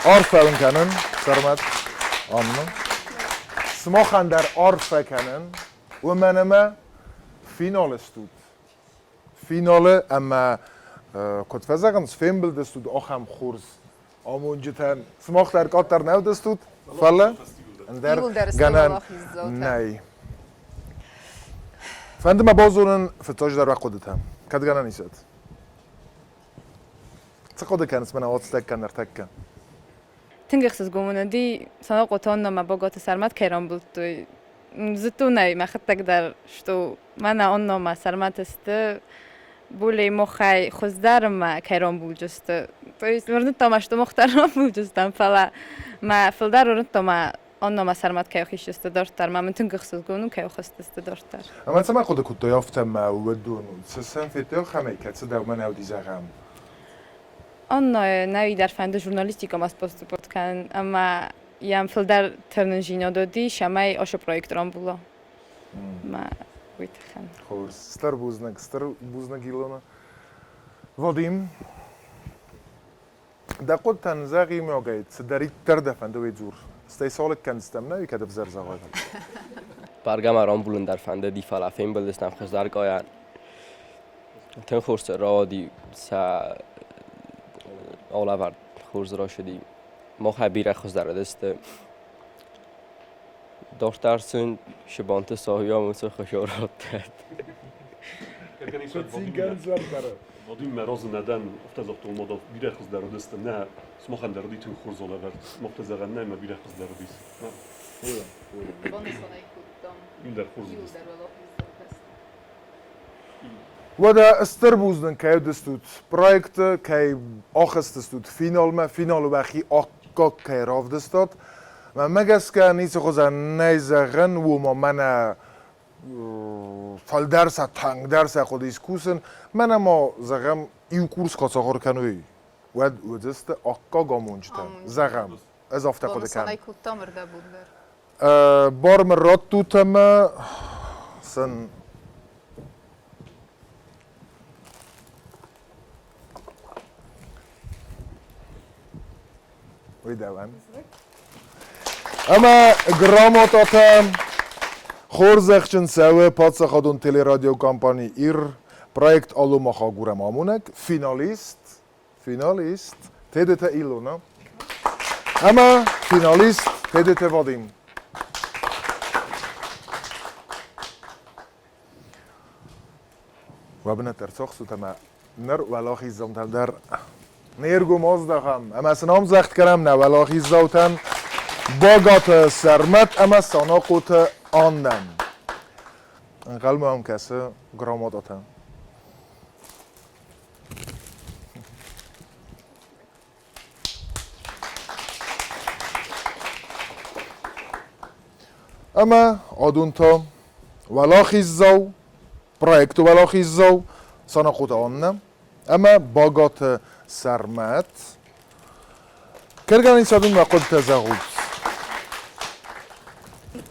آرفه کنن سرمت آمنو سماخن در آرفه کنن و منما فینال استود فینال اما کد فزگن فیمبل دستود آخم خورز آمونجتن سماخ در کاتر نو دستود فله در گنن نی فندم بازورن فتاج در وقت دتم کد گنن نیست چه قد کنس من آت تکن در تکن تنگخسز گموندی سنا قطعان نما باگات سرمت کیران بود توی زتو نی مخطک در شتو من آن نما سرمت است بولی مخی خزدار ما کیران بود جست توی ورنت تامش تو مختارم بود جستم فلا ما فلدار ورنت تام آن نما سرمت کی خیش است داشتر من تنگخسز گمون کی خست است داشتر اما سما خود کت یافتم و دون سسن فیتو خمی کت صدا من اودی زغم آن نوی در فند ژورنالیستیکا ماست پست بود کن اما یم فل در ترنجینا دادی شمای آش پروژه رام بولا ما ویت خن خور ستر بوزنگ ایلونا ودیم دقت تنزاقی میاگید صدری ترده فند وی زور استیسالک کنستم نوی کدف زرزاقای برگم رام بولن در فند دی فلافیم بلدستم خزدار گاین تن خورس رادی سا آلوورد خورز را شدی ما خبیره خوز در دست داشترسون شبانت ساهیا موسو خشارات داد وادی مراز ندن افتاد تو مدت بیره خوز در دست نه سماخن در دی تو خورز آلوورد مختزر نه ما بیره خوز در دیس این در خورز دست و دا استر بوزدن که دستود پروژه که آخست دستود فینال و بخی آکا که راف دستاد و مگس که نیست خوزن نیزغن و ما من فال درس تنگ درس خودیس کوسن من ما زغم ایو کورس کاسا خور کنوی و دست آکا گامونجتن زغم از افته خود کن بار مرات توتم سن ويداوان اما گراماتاتم خورزخچن سوه پادسا خادون تلی رادیو کامپانی ایر پروژه آلو ماخ آگورم آمونگ فینالیست تدت ایلونا اما فینالیست تدت وادیم وابنة ترسخ سوتما نر ولاخي زمتم در نيرگو مازدهم اما سنام زخت کرم نه ولاخي زوتن باگات سرمت اما ساناقوت آندم انقل هم کسه گرامات آتن اما آدون تا ولاخي زو پرویکت ولاخي زو ساناقوت آندم اما باگات سرمت کرگانی سادون و قد تزاغود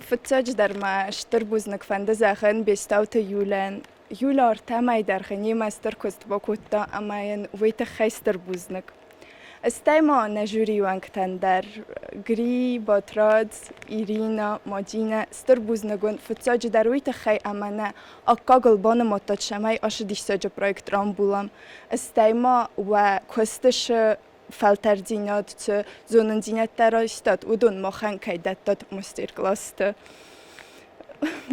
فتاج در ما شتربوزنك فندزاخن بستاوت يولان يولار تاماي درخني ماستر كوست بوكوتا اماين ويت خيستر بوزنك استيما نجوري وانكتن در غري باتراد إيرينا ماجينا ستربوزنگون فتاج در ويت خي امانه اقاقل بان ماتات شماي اش ديشتاج پرويكت رام بولام استيما و كوستش فلتردینات چه زونندینات درایستاد و دون مخن کیدت داد مسترکلاست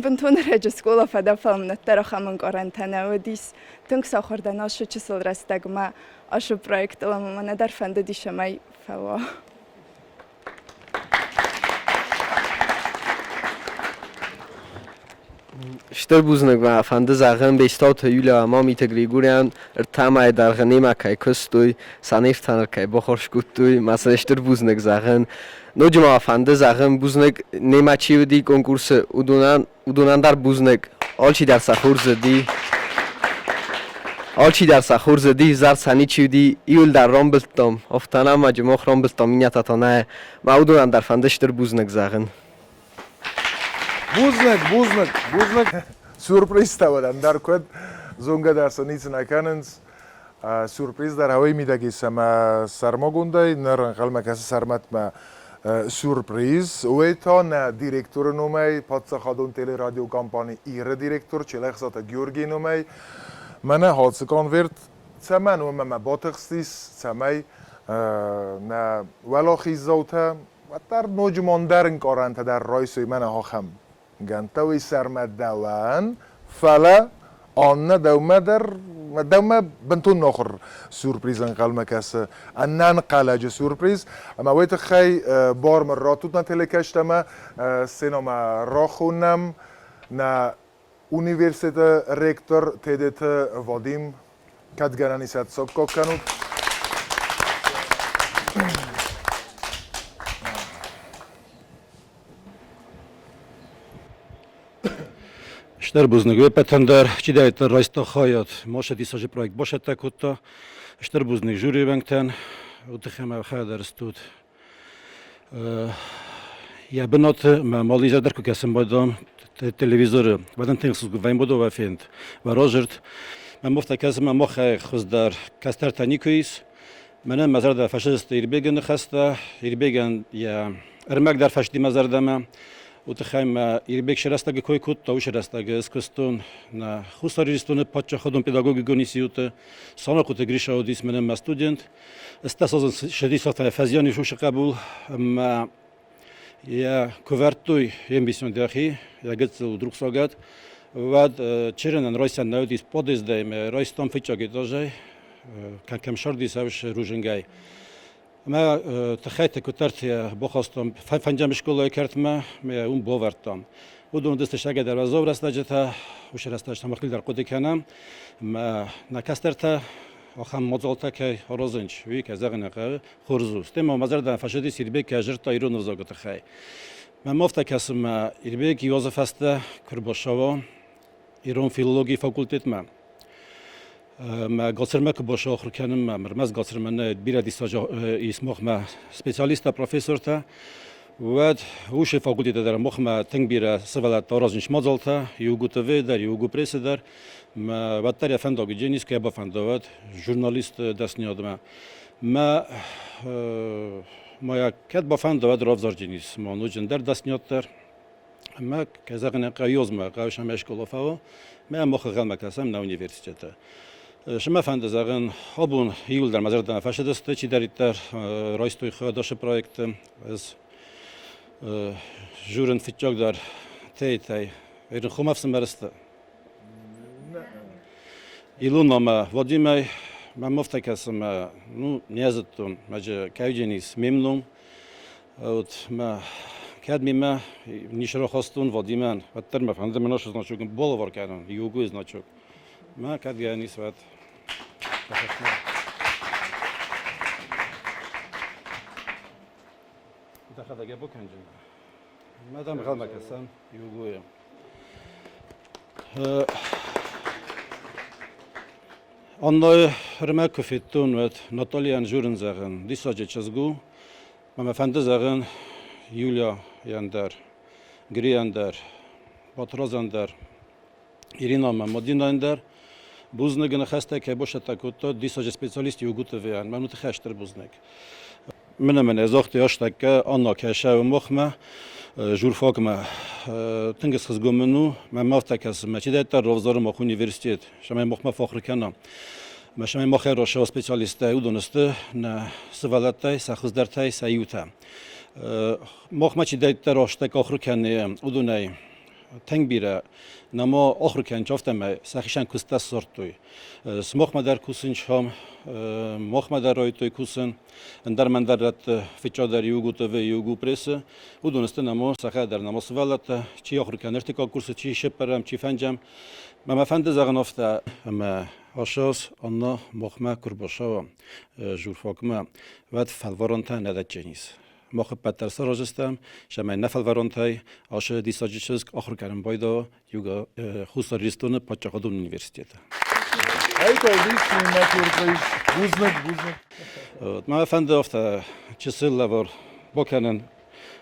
بنتون رجس کولا فدا فهم نتر خمن قرنطینه و دیس تنگ ساخوردن آشو چسل رستگ ما آشو پرویکت لام من در فند دیشمای فوا شتربوزنك و فنده زغن بستاوت يوليا ماميت غريغوريان ارتاماي درغنيما كاي كستوي سانيفتانر كاي بخورش گوتوي مثلا شتربوزنك زغن نوجما فنده زغن بوزنك نيما چيودي کنکورس ودونان در بوزنك آلچی در سخور زدی زر سنی چیودی ایول در رامبلتام افتانا مجموع رامبلتام اینیتا تانه ما ودونان در فنده شتربوزنك زغن بوزنک سورپریز تاودن در کد زونگا در سنیت نکننز سورپریز در هوای میدگی سما سرما گونده نرن قلمه کسی سرمت ما سورپریز اوی تا نه دیرکتور نومی پادسا خادون تیلی رادیو کامپانی ایر دیرکتور چلخ ساتا گیورگی نومی منه حادثکان ورد سمن و مما باتخستیس سمی نه ولا خیزوته و در نوجمان درن کارنت در رایسوی منه ها خم گنتوی سرمت دوان فلا آن دوما بنتون نخر سورپریز انقل کس انن قلج سورپریز اما وقت خی بار مراتوت نتلکشتم سینما را خونم نه univerzite rektor TDT Vadim Kadgaranisat Sokkokanut. Штербузник випетендер, чидайте райста хаят, може дісажі проект боше такута. Штербузник журі венктен, утихеме хедерстут. Я бенот мали задер ку кесем бадам телевізор, بدن تنگسوز گویم بودو و فیند و راجرد من مفت کسم مخ خوز در کستر تنیکویس من مزار در فاشیست ایربیگن خسته ایربیگن یا ارمک در فاشتی مزار دم و تخیم ایربیگ شرستگی کوی کود تا شرستگی اسکستون نه خوستاریستون پاتچه خودم پداگوگی گونیسیوت سانا کوت گریشا ودیس من استودنت استاساز شدیسات فزیانی شوش قبول ما Я ковертуй ембисион дахи, я гетсу друг согат, вад черенен ройсан наудис подиздайм, ройстом фичаги дожай, кем шардис авш руженгай. Ма тахайта кутартия бохостом фанджам школой кертма, ме бовартам. Удун дестешаге дар вазов растаджета, уш растаджта махлил дар қуди канам, ма накастерта آخام مزالتا که هرازنش وی که زغن که خورزوست. اما مزار دان فشدی سیربی که اجرت ایران وزاگت خی. من مفت کسم ایربی که یوزف است کرباشوا ایران فیلولوژی فاکولتت ما. ما قصرم که باشه آخر کنم مرمز قصرم نه بیرادی ساج اسمه ما سپیشالیست پروفسور تا و وش فاکولتت در مخ ما تنگ بیرا سوالات تارازنش مزالتا یوگوتوی در یوگو پرس در ما وقتی فندق جنیس که با فندوات ژورنالیست دست نیادم ما یک کد با فندوات رافزار جنیس ما نوجن در دست نیادتر ما که زغن قیوز ما قایش هم اشکال فاو ما مخغل مکاسم نه اونیورسیته شما فند زغن آبون یول در مزار دان فشد است چی دریتر رایستوی خودش پروژه از ژورن فیچاگ در تای این خومافس مرسته ایلون ما ودیمی من مفتکسم نو نیازتون مجه کاوجنیس ممنون اوت ما کدمی ما نیشرو خواستون ودیمان و ترم فهمده مناش značuk bolo vorkanon jugu značuk ما کدیانی سواد دخل دیگه بکنجن مادام خال مکسم یوگوی آنها رم کفتون و ناتالیان جورن زغن دیساج چزگو ما فند زغن یولیا یاندر گری یاندر باتراز یاندر ایرینا مادین یاندر بوزنگن خسته که باشه تاکوتا دیساج سپیشالیست یوگوت ویان من متخشتر بوزنگ من ازاختی آشتک آنها که شاو مخمه جور فاکمه تنگس خزگومنو من مافتک هستم ما چیده تا روزار مخ اونیورسیت شما مخمه فخر کنم ما شما مخیر راشه سپیشالیسته او دونسته نه سوالتای سخزدرتای سیوتا مخمه چیده تا آشتک آخر کنه او دونای تنگ بیره نما آخر کن چافتم سخیشان کسته سرتوی سمخ مدر کوسن شام مخ مدر رای توی کوسن اندر من درت فیچا در یوگو تو و یوگو پرس او دونسته نما سخه در نما سوالت چی آخر کن ارتکا کورس چی شپرم چی فنجم ما فند زغن افته اما آشاس آنها مخمه کرباشا جور فاکمه و فلورانتا ندت جنیس مخ پتر سراجستم شما نفل ورانتای آش دیساجیچس آخر کردم بایدا یوگا خوستا ریستون پاچاقدون اونیورسیته. ای تو دیش نمی‌تونی بوزنگ. ما فهمده افته چیزی لور بکنن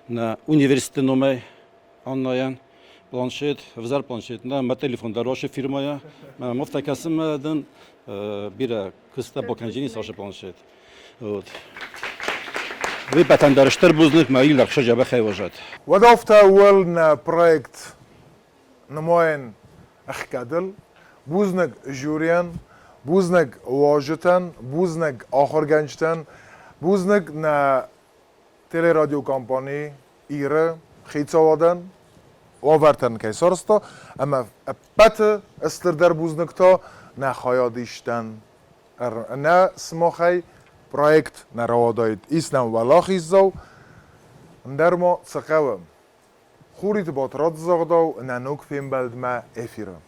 نه اونیورسیته نمی آنلاین پلانشیت وزار پلانشیت نه ما تلفن دراش فیرمایا ما مفتکسم دن بیره کسته بکنجینی ساش پلانشیت. وی بتن درشتر بوزنگ ما ایل رخش جبه خیلی وجد. و دافته اول نه پروژه نماین اخکدل بوزنگ جوریان بوزنگ واجتن بوزنگ آخر گنجتن بوزنگ نه تله رادیو کمپانی ایره خیلی وادن آوردن که سرستا اما بته استر در بوزنگ تا نه خیادیشتن نه سماخی پروژه نروادایت ایسنم ولاخی زو در ما سقوم خوریت باترات زغداو ننوک فیم بلد ما افیرم